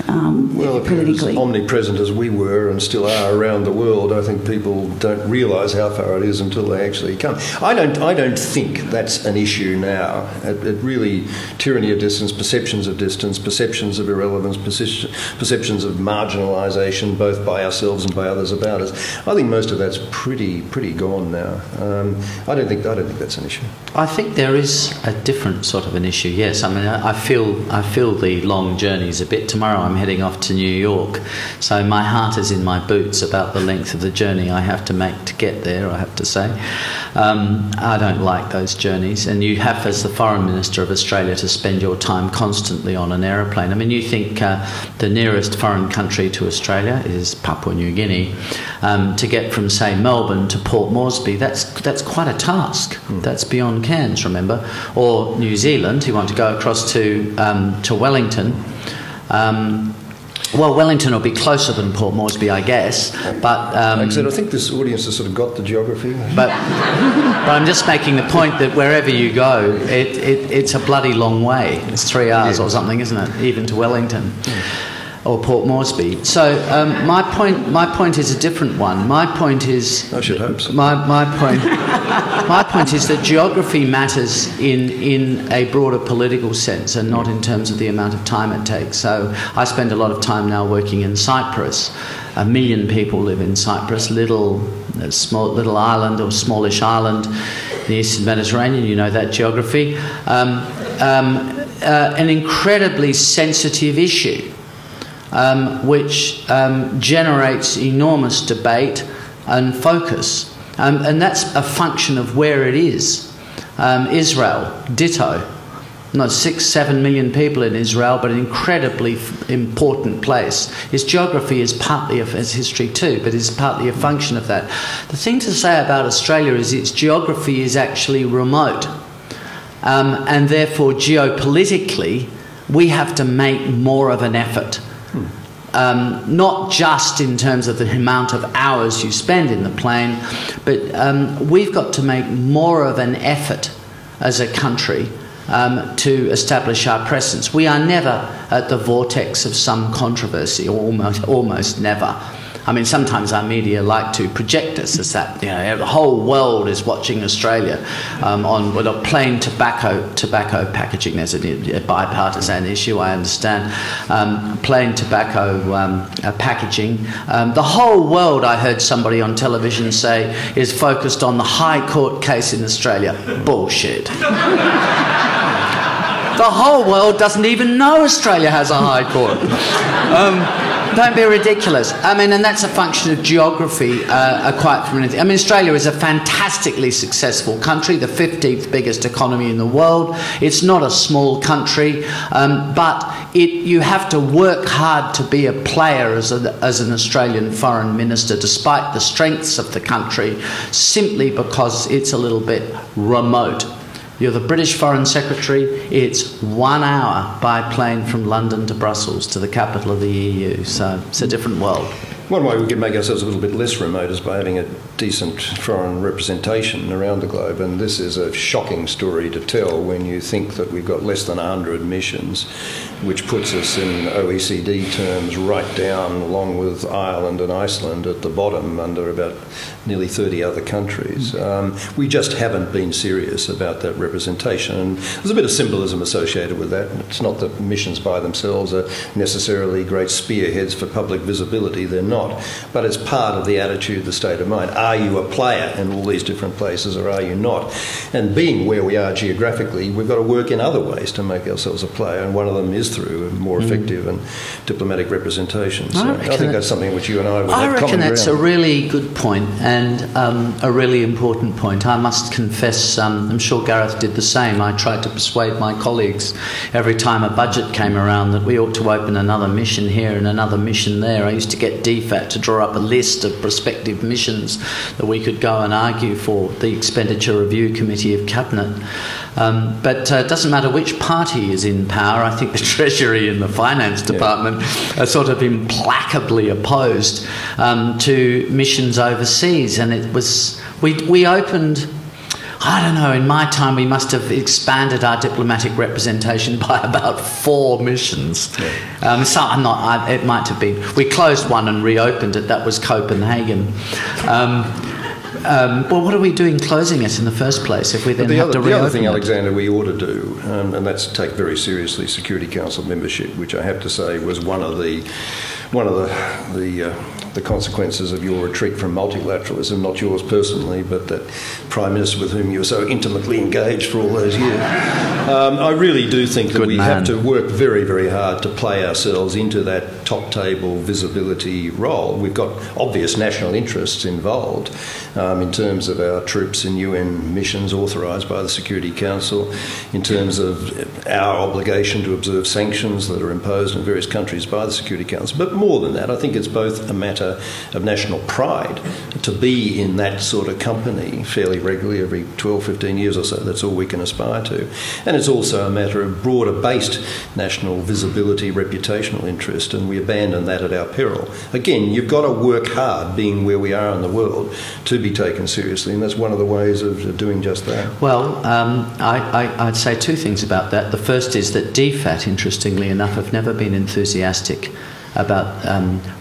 politically. As omnipresent as we were and still are around the world, I think people don't realise how far it is until they actually come. I don't think that's an issue now. It really, tyranny of distance, perceptions of irrelevance, perceptions of marginalisation, both by ourselves and by others about us. I think most of that's pretty gone now. I don't think that's an issue. I think there is a different sort of an issue. Yes, I mean I feel the long journeys a bit. Tomorrow I'm heading off to New York, so my heart is in my boots about the length of the journey I have to make to get there, I have to say. I don't like those journeys, and you have, as the Foreign Minister of Australia, to spend your time constantly on an aeroplane. I mean, you think the nearest foreign country to Australia is Papua New Guinea. To get from, say, Melbourne to Port Moresby, that's quite a task. That's beyond Cairns, remember. Or New Zealand, you want to go across to Wellington. Well, Wellington will be closer than Port Moresby, I guess, but... like I said, I think this audience has sort of got the geography. But I'm just making the point that wherever you go, it's a bloody long way. It's 3 hours or something, isn't it, even to Wellington or Port Moresby. So my point is a different one. My point is... I should hope so. My point is that geography matters in a broader political sense and not in terms of the amount of time it takes. So I spend a lot of time now working in Cyprus. 1 million people live in Cyprus, little island or smallish island in the Eastern Mediterranean. You know that geography. An incredibly sensitive issue, which generates enormous debate and focus. And that's a function of where it is. Israel, ditto. Not 6-7 million people in Israel, but an incredibly important place. Its geography is partly of its history too, but is partly a function of that. The thing to say about Australia is its geography is actually remote. And therefore, geopolitically, we have to make more of an effort. Not just in terms of the amount of hours you spend in the plane, but we've got to make more of an effort as a country to establish our presence. We are never at the vortex of some controversy, or almost never. I mean, sometimes our media like to project us as that, you know, the whole world is watching Australia on plain tobacco packaging. There's a bipartisan issue, I understand. Plain tobacco packaging. The whole world, I heard somebody on television say, is focused on the High Court case in Australia. Bullshit. The whole world doesn't even know Australia has a High Court. Don't be ridiculous. I mean, and that's a function of geography, quite from anything. I mean, Australia is a fantastically successful country, the 15th biggest economy in the world. It's not a small country, but you have to work hard to be a player as an Australian foreign minister, despite the strengths of the country, simply because it's a little bit remote. You're the British Foreign Secretary. It's 1 hour by plane from London to Brussels, to the capital of the EU. So it's a different world. One way we could make ourselves a little bit less remote is by having a decent foreign representation around the globe, and this is a shocking story to tell when you think that we've got less than 100 missions, which puts us in OECD terms right down, along with Ireland and Iceland, at the bottom under about nearly 30 other countries. We just haven't been serious about that representation, and there's a bit of symbolism associated with that. It's not that missions by themselves are necessarily great spearheads for public visibility. They're not. But it's part of the attitude, the state of mind. Are you a player in all these different places, or are you not? And being where we are geographically, we've got to work in other ways to make ourselves a player, and one of them is through a more effective and diplomatic representation. So I think that's something which you and I would have common ground. I reckon that's a really good point, and a really important point. I must confess, I'm sure Gareth did the same. I tried to persuade my colleagues every time a budget came around that we ought to open another mission here and another mission there. I used to get DFAT to draw up a list of prospective missions that we could go and argue for the Expenditure Review Committee of Cabinet. But it doesn't matter which party is in power. I think the Treasury and the Finance Department are sort of implacably opposed to missions overseas. And it was we opened, I don't know, in my time we must have expanded our diplomatic representation by about 4 missions. Yeah. It might have been. We closed one and reopened it. That was Copenhagen. Well, what are we doing closing it in the first place if we then have to reopen it? The other thing, Alexander, we ought to do, and that's take very seriously Security Council membership, which I have to say was one of the consequences of your retreat from multilateralism, not yours personally, but that Prime Minister with whom you were so intimately engaged for all those years. I really do think that we have to work very, very hard to play ourselves into that top-table visibility role. We've got obvious national interests involved in terms of our troops in UN missions authorised by the Security Council, in terms of our obligation to observe sanctions that are imposed in various countries by the Security Council. But more than that, I think it's both a matter of national pride to be in that sort of company fairly regularly, every 12, 15 years or so. That's all we can aspire to. And it's also a matter of broader-based national visibility, reputational interest, and we abandon that at our peril. Again, you've got to work hard, being where we are in the world, to be taken seriously, and that's one of the ways of doing just that. Well, I'd say 2 things about that. The first is that DFAT, interestingly enough, have never been enthusiastic about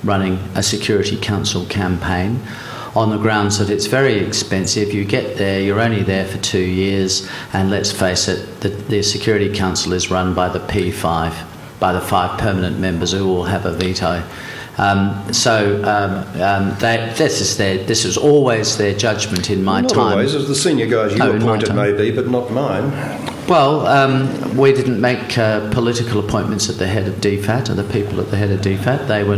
running a Security Council campaign on the grounds that it's very expensive. You get there, you're only there for 2 years, and let's face it, the Security Council is run by the P5, by the 5 permanent members who all have a veto. This is always their judgment in my time. Not always, as the senior guys you appointed maybe, but not mine. Well, we didn't make political appointments at the head of DFAT, or the people at the head of DFAT. They were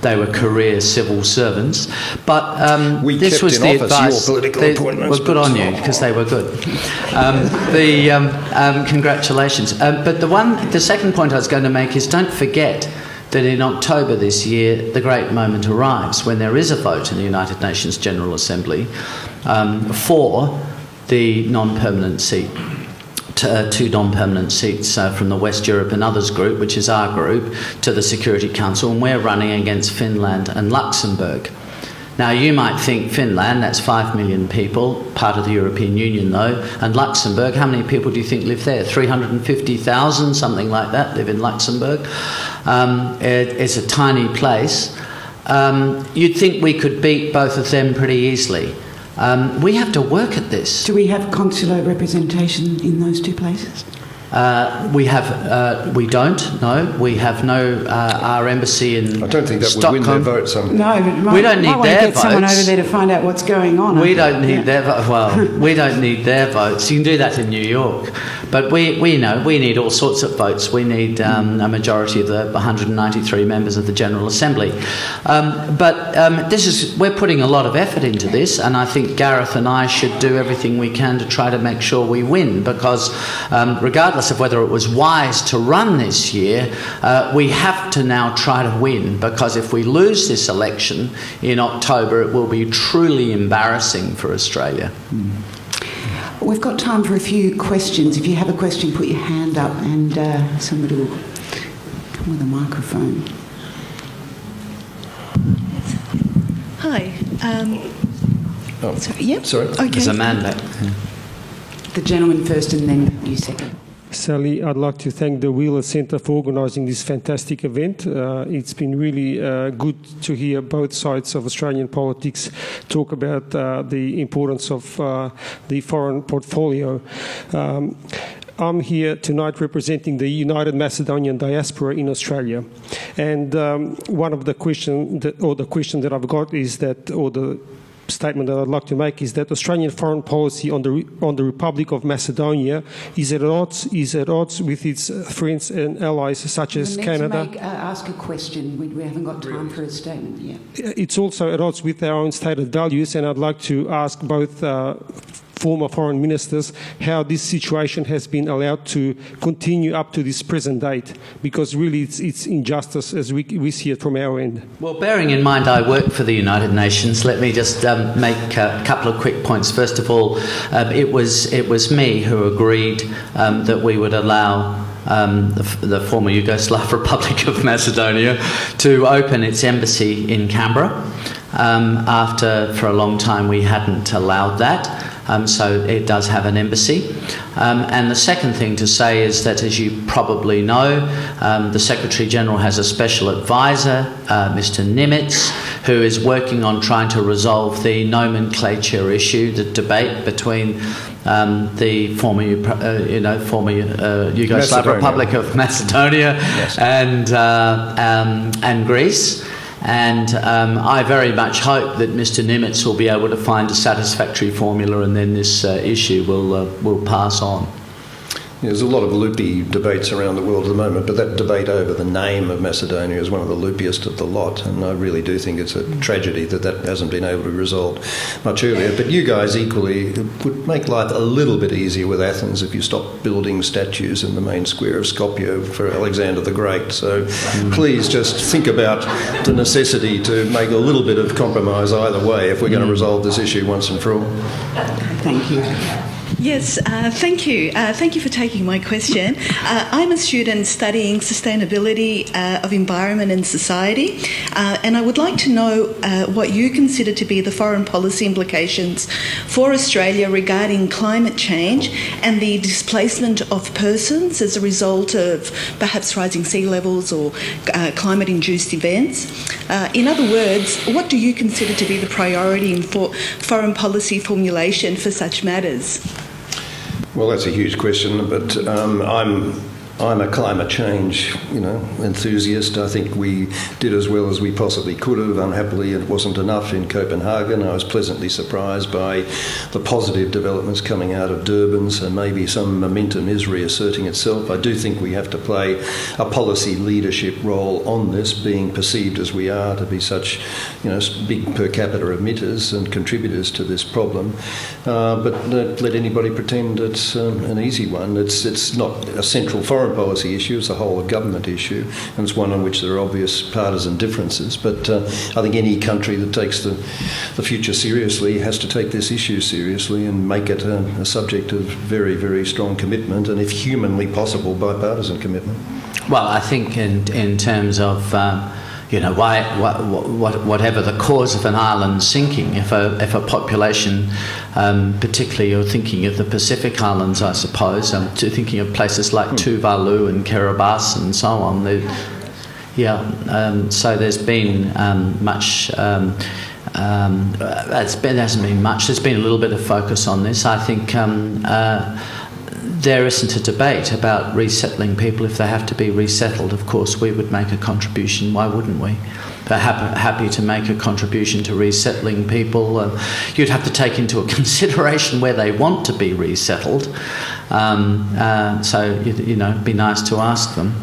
they were career civil servants. But this was the advice. Your political appointments. Well, good on you, because they were good. Congratulations. But the second point I was going to make is, don't forget that in October this year, the great moment arrives when there is a vote in the United Nations General Assembly for the non-permanent seat. 2 non-permanent seats from the West Europe and Others group, which is our group, to the Security Council, and we're running against Finland and Luxembourg. Now, you might think Finland, that's 5 million people, part of the European Union though, and Luxembourg, how many people do you think live there? 350,000, something like that, live in Luxembourg. It's a tiny place. You'd think we could beat both of them pretty easily. We have to work at this. Do we have consular representation in those 2 places? We don't. No, we have no. Our embassy in I don't think that Stockholm. would win their vote. No, but we don't need their votes. Get someone over there to find out what's going on. We don't need their votes. Well, we don't need their votes. You can do that in New York, but we know we need all sorts of votes. We need a majority of the 193 members of the General Assembly. We're putting a lot of effort into this, and I think Gareth and I should do everything we can to try to make sure we win, because regardless of whether it was wise to run this year, we have to now try to win, because if we lose this election in October, it will be truly embarrassing for Australia. We've got time for a few questions. If you have a question, put your hand up and somebody will come with a microphone. Hi. Sorry. Yep. Sorry. Okay. There's a man back. The gentleman first and then you second. Sally, I'd like to thank the Wheeler Centre for organising this fantastic event. It's been really good to hear both sides of Australian politics talk about the importance of the foreign portfolio. I'm here tonight representing the United Macedonian diaspora in Australia, and one of the question that I've got is that, or the statement that I'd like to make is that Australian foreign policy on the Republic of Macedonia is at odds with its friends and allies such as Canada. Ask a question. We haven't got time for a statement yet. It's also at odds with our own stated values, and I'd like to ask both former foreign ministers how this situation has been allowed to continue up to this present date, because really it's injustice as we see it from our end. Well, bearing in mind I work for the United Nations, let me just make a couple of quick points. First of all, it was me who agreed that we would allow the former Yugoslav Republic of Macedonia to open its embassy in Canberra. after for a long time we hadn't allowed that. So it does have an embassy. And the second thing to say is that, as you probably know, the Secretary-General has a special advisor, Mr. Nimitz, who is working on trying to resolve the nomenclature issue, the debate between the former Yugoslav Republic of Macedonia, yes, and Greece. And I very much hope that Mr. Nimitz will be able to find a satisfactory formula, and then this issue will pass on. There's a lot of loopy debates around the world at the moment, but that debate over the name of Macedonia is one of the loopiest of the lot, and I really do think it's a tragedy that that hasn't been able to be resolved much earlier. But you guys equally would make life a little bit easier with Athens if you stopped building statues in the main square of Skopje for Alexander the Great. So please just think about the necessity to make a little bit of compromise either way if we're going to resolve this issue once and for all. Thank you. Yes, thank you. Thank you for taking my question. I'm a student studying sustainability of environment and society, and I would like to know what you consider to be the foreign policy implications for Australia regarding climate change and the displacement of persons as a result of perhaps rising sea levels or climate-induced events. In other words, what do you consider to be the priority in foreign policy formulation for such matters? Well, that's a huge question, but I'm a climate change, enthusiast. I think we did as well as we possibly could have. Unhappily, it wasn't enough in Copenhagen. I was pleasantly surprised by the positive developments coming out of Durban, so maybe some momentum is reasserting itself. I do think we have to play a policy leadership role on this, being perceived as we are to be such, big per capita emitters and contributors to this problem. But don't let anybody pretend it's an easy one. It's not a central foreign policy issue, it's a whole of government issue, and it's one on which there are obvious partisan differences. But I think any country that takes the future seriously has to take this issue seriously and make it a subject of very, very strong commitment, and if humanly possible, bipartisan commitment. Well, I think in terms of whatever the cause of an island sinking, if a population, particularly you're thinking of the Pacific Islands, I suppose, thinking of places like Tuvalu and Kiribati and so on. So there's been much. There hasn't been much. There's been a little bit of focus on this. I think. There isn't a debate about resettling people if they have to be resettled. Of course, we would make a contribution. Why wouldn't we? They're happy to make a contribution to resettling people. You'd have to take into consideration where they want to be resettled. So, it'd be nice to ask them.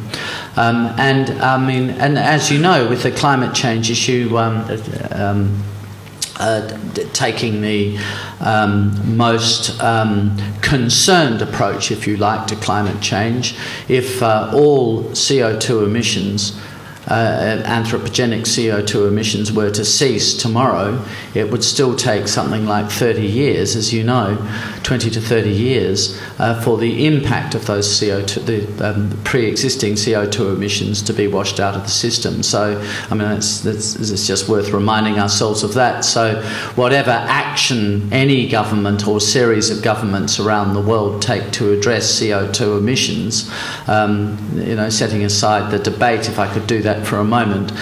And as you know, with the climate change issue, taking the most concerned approach, if you like, to climate change, if all CO2 emissions, anthropogenic CO2 emissions were to cease tomorrow, it would still take something like 30 years, as you know, 20 to 30 years, for the impact of those CO2, the pre-existing CO2 emissions to be washed out of the system. So, it's just worth reminding ourselves of that. So, whatever action any government or series of governments around the world take to address CO2 emissions, setting aside the debate, if I could do that for a moment,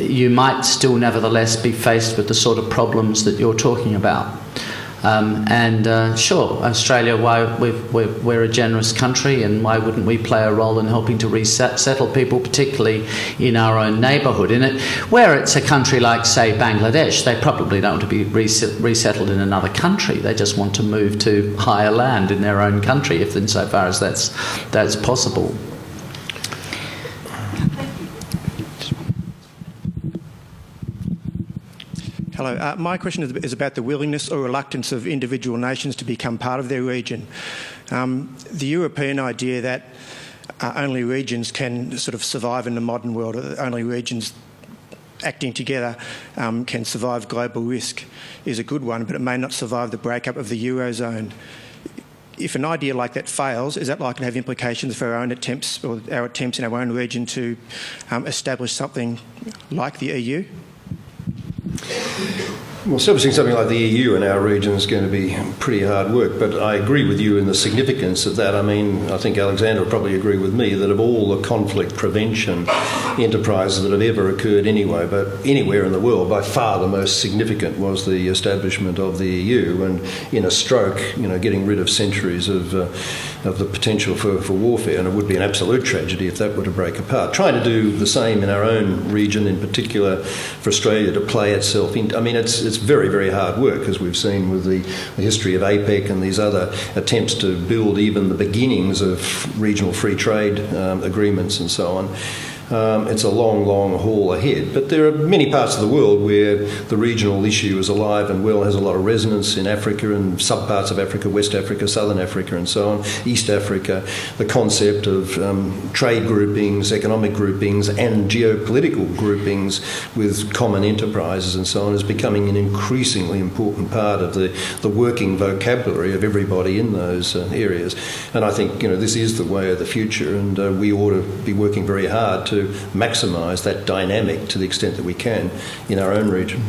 you might still nevertheless be faced with the sort of problems that you're talking about. Sure, Australia, we're a generous country, and why wouldn't we play a role in helping to resettle people, particularly in our own neighbourhood? Where it's a country like, say, Bangladesh, they probably don't want to be resettled in another country. They just want to move to higher land in their own country, if insofar as that's possible. Hello. My question is about the willingness or reluctance of individual nations to become part of their region. The European idea that only regions can sort of survive in the modern world, only regions acting together can survive global risk, is a good one, but it may not survive the breakup of the Eurozone. If an idea like that fails, is that likely to have implications for our own attempts, or our attempts in our own region to establish something like the EU? Well, establishing something like the EU in our region is going to be pretty hard work, but I agree with you in the significance of that. I mean, I think Alexander will probably agree with me that of all the conflict prevention enterprises that have ever occurred anywhere in the world, by far the most significant was the establishment of the EU, and in a stroke, getting rid of centuries of the potential for warfare, and it would be an absolute tragedy if that were to break apart. Trying to do the same in our own region, in particular for Australia to play itself in, I mean, it's very, very hard work, as we've seen with the history of APEC and these other attempts to build even the beginnings of regional free trade agreements and so on. It's a long, long haul ahead. But there are many parts of the world where the regional issue is alive and well, has a lot of resonance in Africa and subparts of Africa, West Africa, Southern Africa and so on, East Africa. The concept of trade groupings, economic groupings and geopolitical groupings with common enterprises and so on is becoming an increasingly important part of the working vocabulary of everybody in those areas. And I think, this is the way of the future, and we ought to be working very hard to maximise that dynamic to the extent that we can in our own region.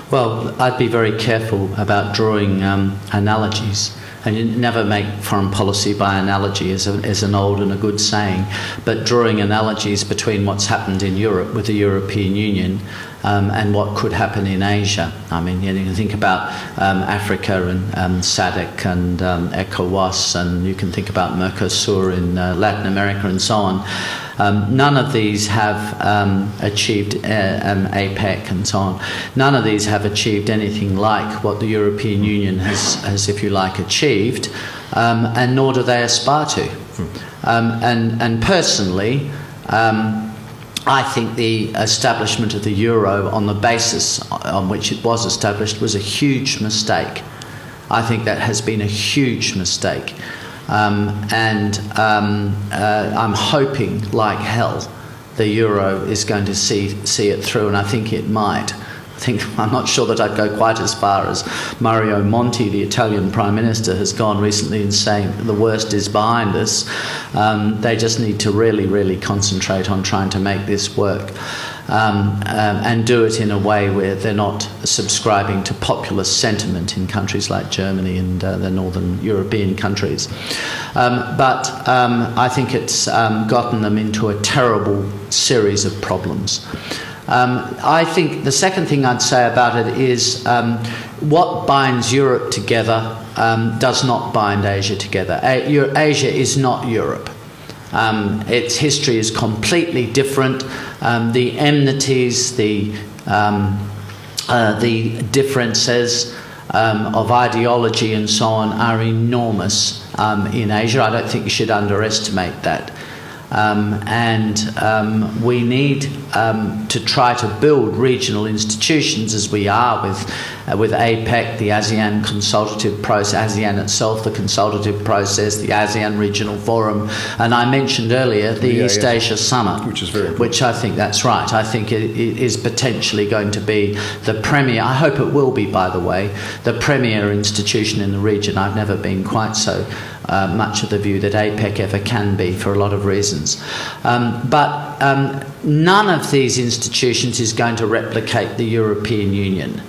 Well, I'd be very careful about drawing analogies. And you never make foreign policy by analogy, is an old and a good saying, but drawing analogies between what's happened in Europe with the European Union and what could happen in Asia. I mean, you can think about Africa and SADC and ECOWAS, and you can think about Mercosur in Latin America and so on. None of these have achieved APEC and so on. None of these have achieved anything like what the European Union has, if you like, achieved, and nor do they aspire to. And personally, I think the establishment of the euro on the basis on which it was established was a huge mistake. I think that has been a huge mistake. And I'm hoping, like hell, the euro is going to see it through, and I think it might. I'm not sure that I'd go quite as far as Mario Monti, the Italian Prime Minister, has gone recently in saying the worst is behind us. They just need to really, really concentrate on trying to make this work. And do it in a way where they're not subscribing to populist sentiment in countries like Germany and the northern European countries. But I think it's gotten them into a terrible series of problems. I think the second thing I'd say about it is what binds Europe together does not bind Asia together. Asia is not Europe. Its history is completely different. The enmities, the differences of ideology and so on are enormous in Asia. I don't think you should underestimate that. We need to try to build regional institutions, as we are with APEC, the ASEAN consultative process, ASEAN itself, the consultative process, the ASEAN Regional Forum, and I mentioned earlier the East Asia Summit, which is very important. Which I think that's right. I think it is potentially going to be the premier. I hope it will be, by the way, the premier institution in the region. I've never been quite so much of the view that APEC ever can be, for a lot of reasons. But none of these institutions is going to replicate the European Union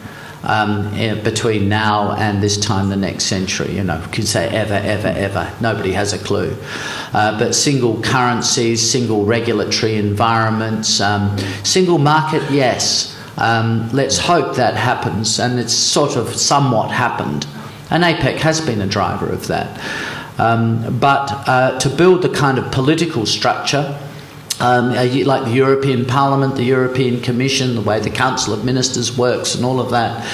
between now and this time the next century. You could say ever, ever, ever. Nobody has a clue. But single currencies, single regulatory environments, single market, yes. Let's hope that happens, and it's sort of somewhat happened. And APEC has been a driver of that. But to build the kind of political structure, like the European Parliament, the European Commission, the way the Council of Ministers works and all of that,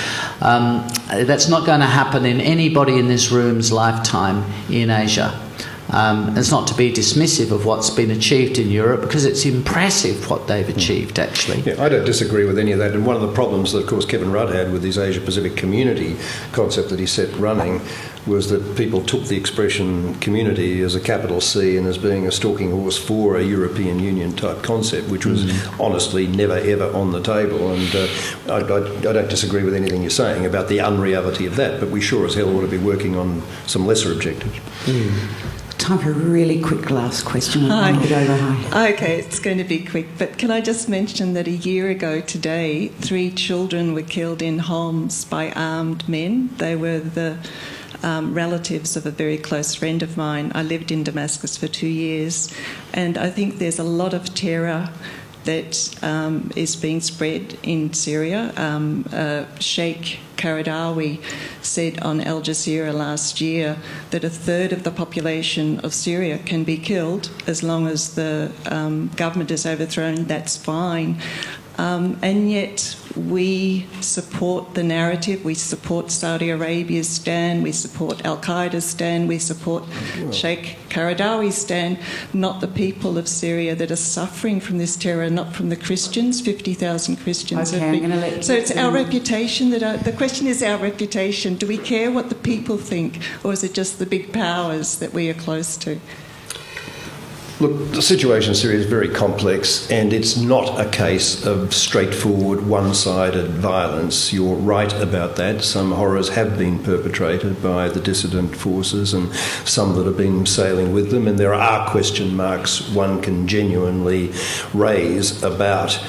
that's not going to happen in anybody in this room's lifetime in Asia. It's not to be dismissive of what's been achieved in Europe, because it's impressive what they've achieved, actually. Yeah, I don't disagree with any of that. And one of the problems that, of course, Kevin Rudd had with his Asia-Pacific community concept that he set running was that people took the expression community as a capital C and as being a stalking horse for a European Union type concept, which was honestly never ever on the table. And I don't disagree with anything you're saying about the unreality of that, but we sure as hell ought to be working on some lesser objectives. time for a really quick last question. We'll get over high. Okay, it's going to be quick, but can I just mention that a year ago today, 3 children were killed in Homs by armed men. They were the relatives of a very close friend of mine. I lived in Damascus for 2 years, and I think there's a lot of terror that is being spread in Syria. Sheikh Qaradawi said on Al Jazeera last year that 1/3 of the population of Syria can be killed as long as the government is overthrown. That's fine. And yet we support the narrative, we support Saudi Arabia's stand, we support Al-Qaeda's stand, we support Sheikh Qaradawi's stand, not the people of Syria that are suffering from this terror, not from the Christians. 50,000 Christians have been... So it's our reputation that... The question is our reputation. Do we care what the people think, or is it just the big powers that we are close to? Look, the situation in Syria is very complex, and it's not a case of straightforward, one-sided violence. You're right about that. Some horrors have been perpetrated by the dissident forces and some that have been sailing with them, and there are question marks one can genuinely raise about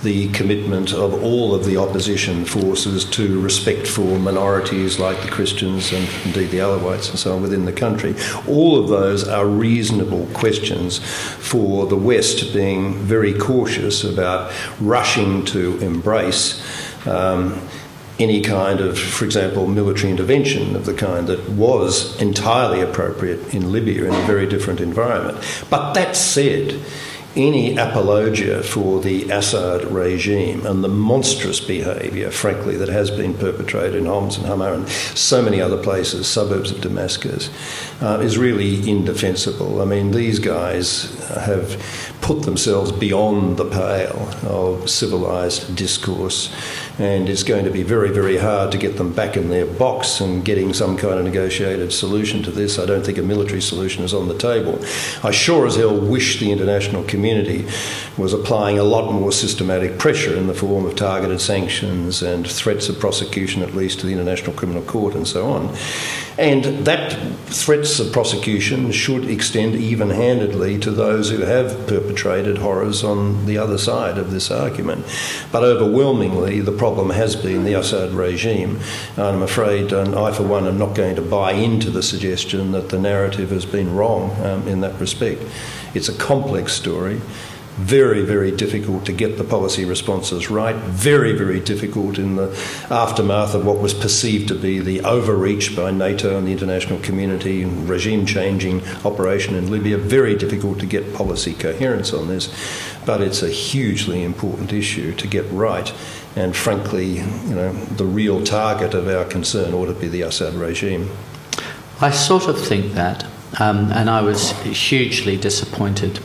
the commitment of all of the opposition forces to respect for minorities like the Christians and indeed the Alawites and so on within the country. All of those are reasonable questions for the West being very cautious about rushing to embrace any kind of, for example, military intervention of the kind that was entirely appropriate in Libya in a very different environment. But that said, any apologia for the Assad regime and the monstrous behaviour, frankly, that has been perpetrated in Homs and Hama and so many other places, suburbs of Damascus, is really indefensible. I mean, these guys have put themselves beyond the pale of civilised discourse, and it's going to be very, very hard to get them back in their box and getting some kind of negotiated solution to this. I don't think a military solution is on the table. I sure as hell wish the international community was applying a lot more systematic pressure in the form of targeted sanctions and threats of prosecution, at least to the International Criminal Court and so on. And that threats of prosecution should extend even-handedly to those who have perpetrated horrors on the other side of this argument. But overwhelmingly, the problem has been the Assad regime. And I'm afraid I, for one, am not going to buy into the suggestion that the narrative has been wrong in that respect. It's a complex story. Very, very difficult to get the policy responses right. Very, very difficult in the aftermath of what was perceived to be the overreach by NATO and the international community and regime-changing operation in Libya. Very difficult to get policy coherence on this. But it's a hugely important issue to get right. And frankly, you know, the real target of our concern ought to be the Assad regime. I sort of think that, and I was hugely disappointed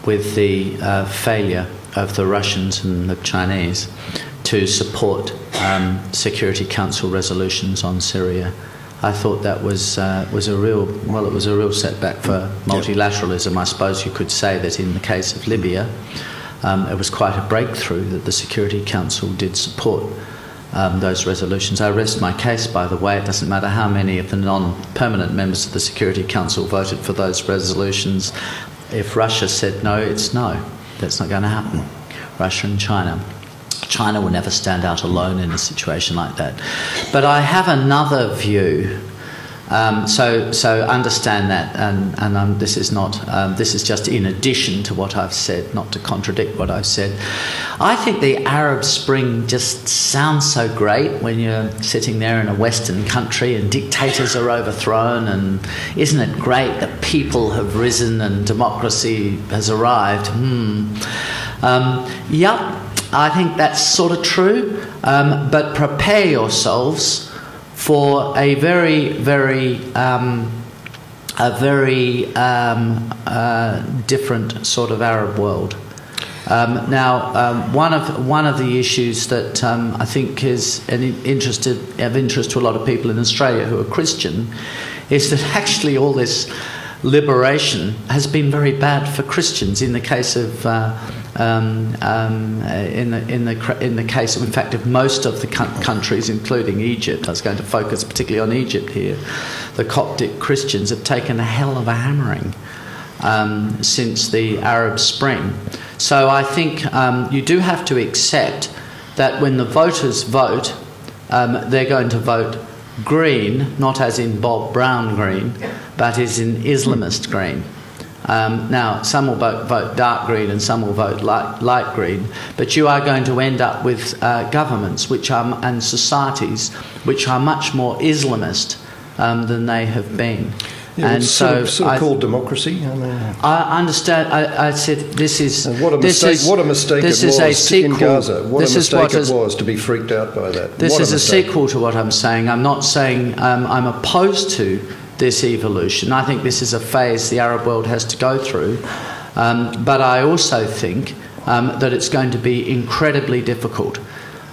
with the failure of the Russians and the Chinese to support Security Council resolutions on Syria. I thought that was a real setback for multilateralism. I suppose you could say that in the case of Libya, it was quite a breakthrough that the Security Council did support those resolutions. I rest my case, by the way. It doesn't matter how many of the non-permanent members of the Security Council voted for those resolutions. If Russia said no, it's no. That's not going to happen. Russia and China. China will never stand out alone in a situation like that. But I have another view. So understand that, and this is not. This is just in addition to what I've said, not to contradict what I've said. I think the Arab Spring just sounds so great when you're sitting there in a Western country and dictators are overthrown, and isn't it great that people have risen and democracy has arrived? Yep, I think that's sort of true. But prepare yourselves for a very, very different sort of Arab world. Now, one of the issues that I think is of interest to a lot of people in Australia who are Christian is that actually all this liberation has been very bad for Christians. In the case of in the case of, in fact, of most of the countries, including Egypt, I was going to focus particularly on Egypt here, the Coptic Christians have taken a hell of a hammering since the Arab Spring. So I think you do have to accept that when the voters vote, they're going to vote green, not as in Bob Brown green, but as in Islamist green. Now, some will vote dark green and some will vote light green, but you are going to end up with governments and societies which are much more Islamist than they have been. Yeah, and so called democracy. I understand. I said this is what a mistake. What a mistake this it is was a sequel. in Gaza. What this a mistake is it was to be freaked out by that. This is a sequel to what I'm saying. I'm not saying I'm opposed to this evolution. I think this is a phase the Arab world has to go through. But I also think that it's going to be incredibly difficult.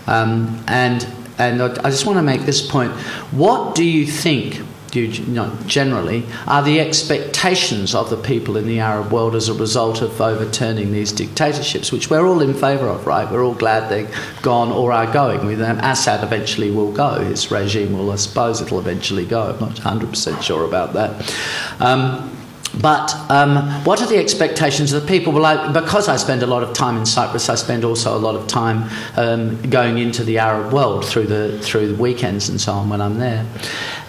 And I just want to make this point. What do you think, generally, are the expectations of the people in the Arab world as a result of overturning these dictatorships, which we're all in favour of, right? We're all glad they're gone or are going. With Assad eventually will go. His regime will, I suppose, it'll eventually go. I'm not 100% sure about that. But what are the expectations of the people? Well, because I spend a lot of time in Cyprus, I spend also a lot of time going into the Arab world through the weekends and so on when I'm there.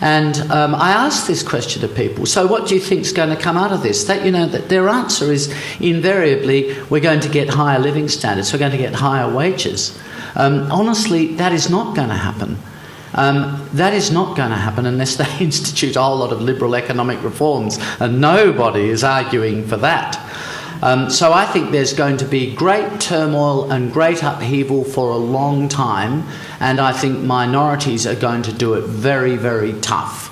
And I ask this question to people. So, what do you think is going to come out of this? That that their answer is invariably we're going to get higher living standards, we're going to get higher wages. Honestly, that is not going to happen. That is not going to happen unless they institute a whole lot of liberal economic reforms, and nobody is arguing for that. So I think there's going to be great turmoil and great upheaval for a long time, and I think minorities are going to do it very, very tough.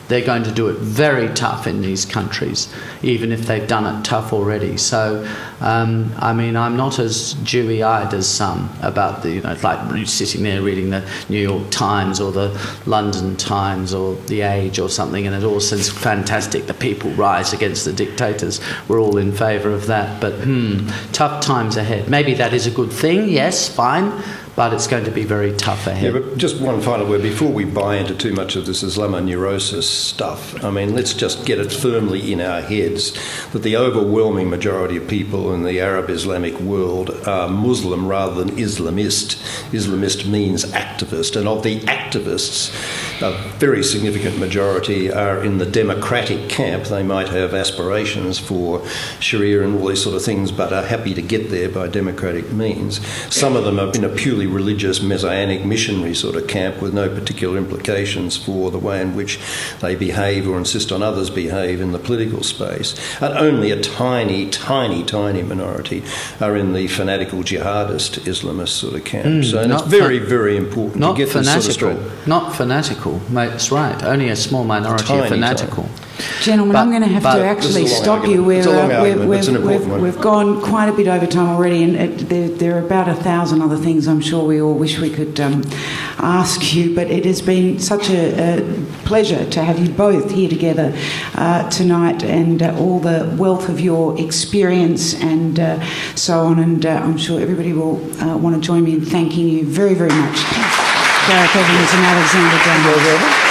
They're going to do it very tough in these countries, even if they've done it tough already. So, I mean, I'm not as dewy-eyed as some about the, like sitting there reading the New York Times or the London Times or The Age or something, and it all says fantastic, the people rise against the dictators. We're all in favour of that. But, tough times ahead. Maybe that is a good thing, yes, fine. But it's going to be very tough ahead. Yeah, but just one final word before we buy into too much of this Islamoneurosis stuff. I mean, let's just get it firmly in our heads that the overwhelming majority of people in the Arab Islamic world are Muslim rather than Islamist. Islamist means activist, and of the activists, a very significant majority are in the democratic camp. They might have aspirations for Sharia and all these sort of things, but are happy to get there by democratic means. Some of them are in a purely religious, messianic, missionary sort of camp with no particular implications for the way in which they behave or insist on others behave in the political space. And only a tiny, tiny, tiny minority are in the fanatical jihadist Islamist sort of camp. So it's very, very important to get this sort of straight. Not fanatical, mate, that's right. Only a small minority are fanatical. Gentlemen, I'm going to have to actually stop you. We've gone quite a bit over time already, and there are about 1,000 other things I'm sure we all wish we could ask you, but it has been such a pleasure to have you both here together tonight, and all the wealth of your experience and so on, and I'm sure everybody will want to join me in thanking you very, very much. Gareth Evans and Alexander Dunn.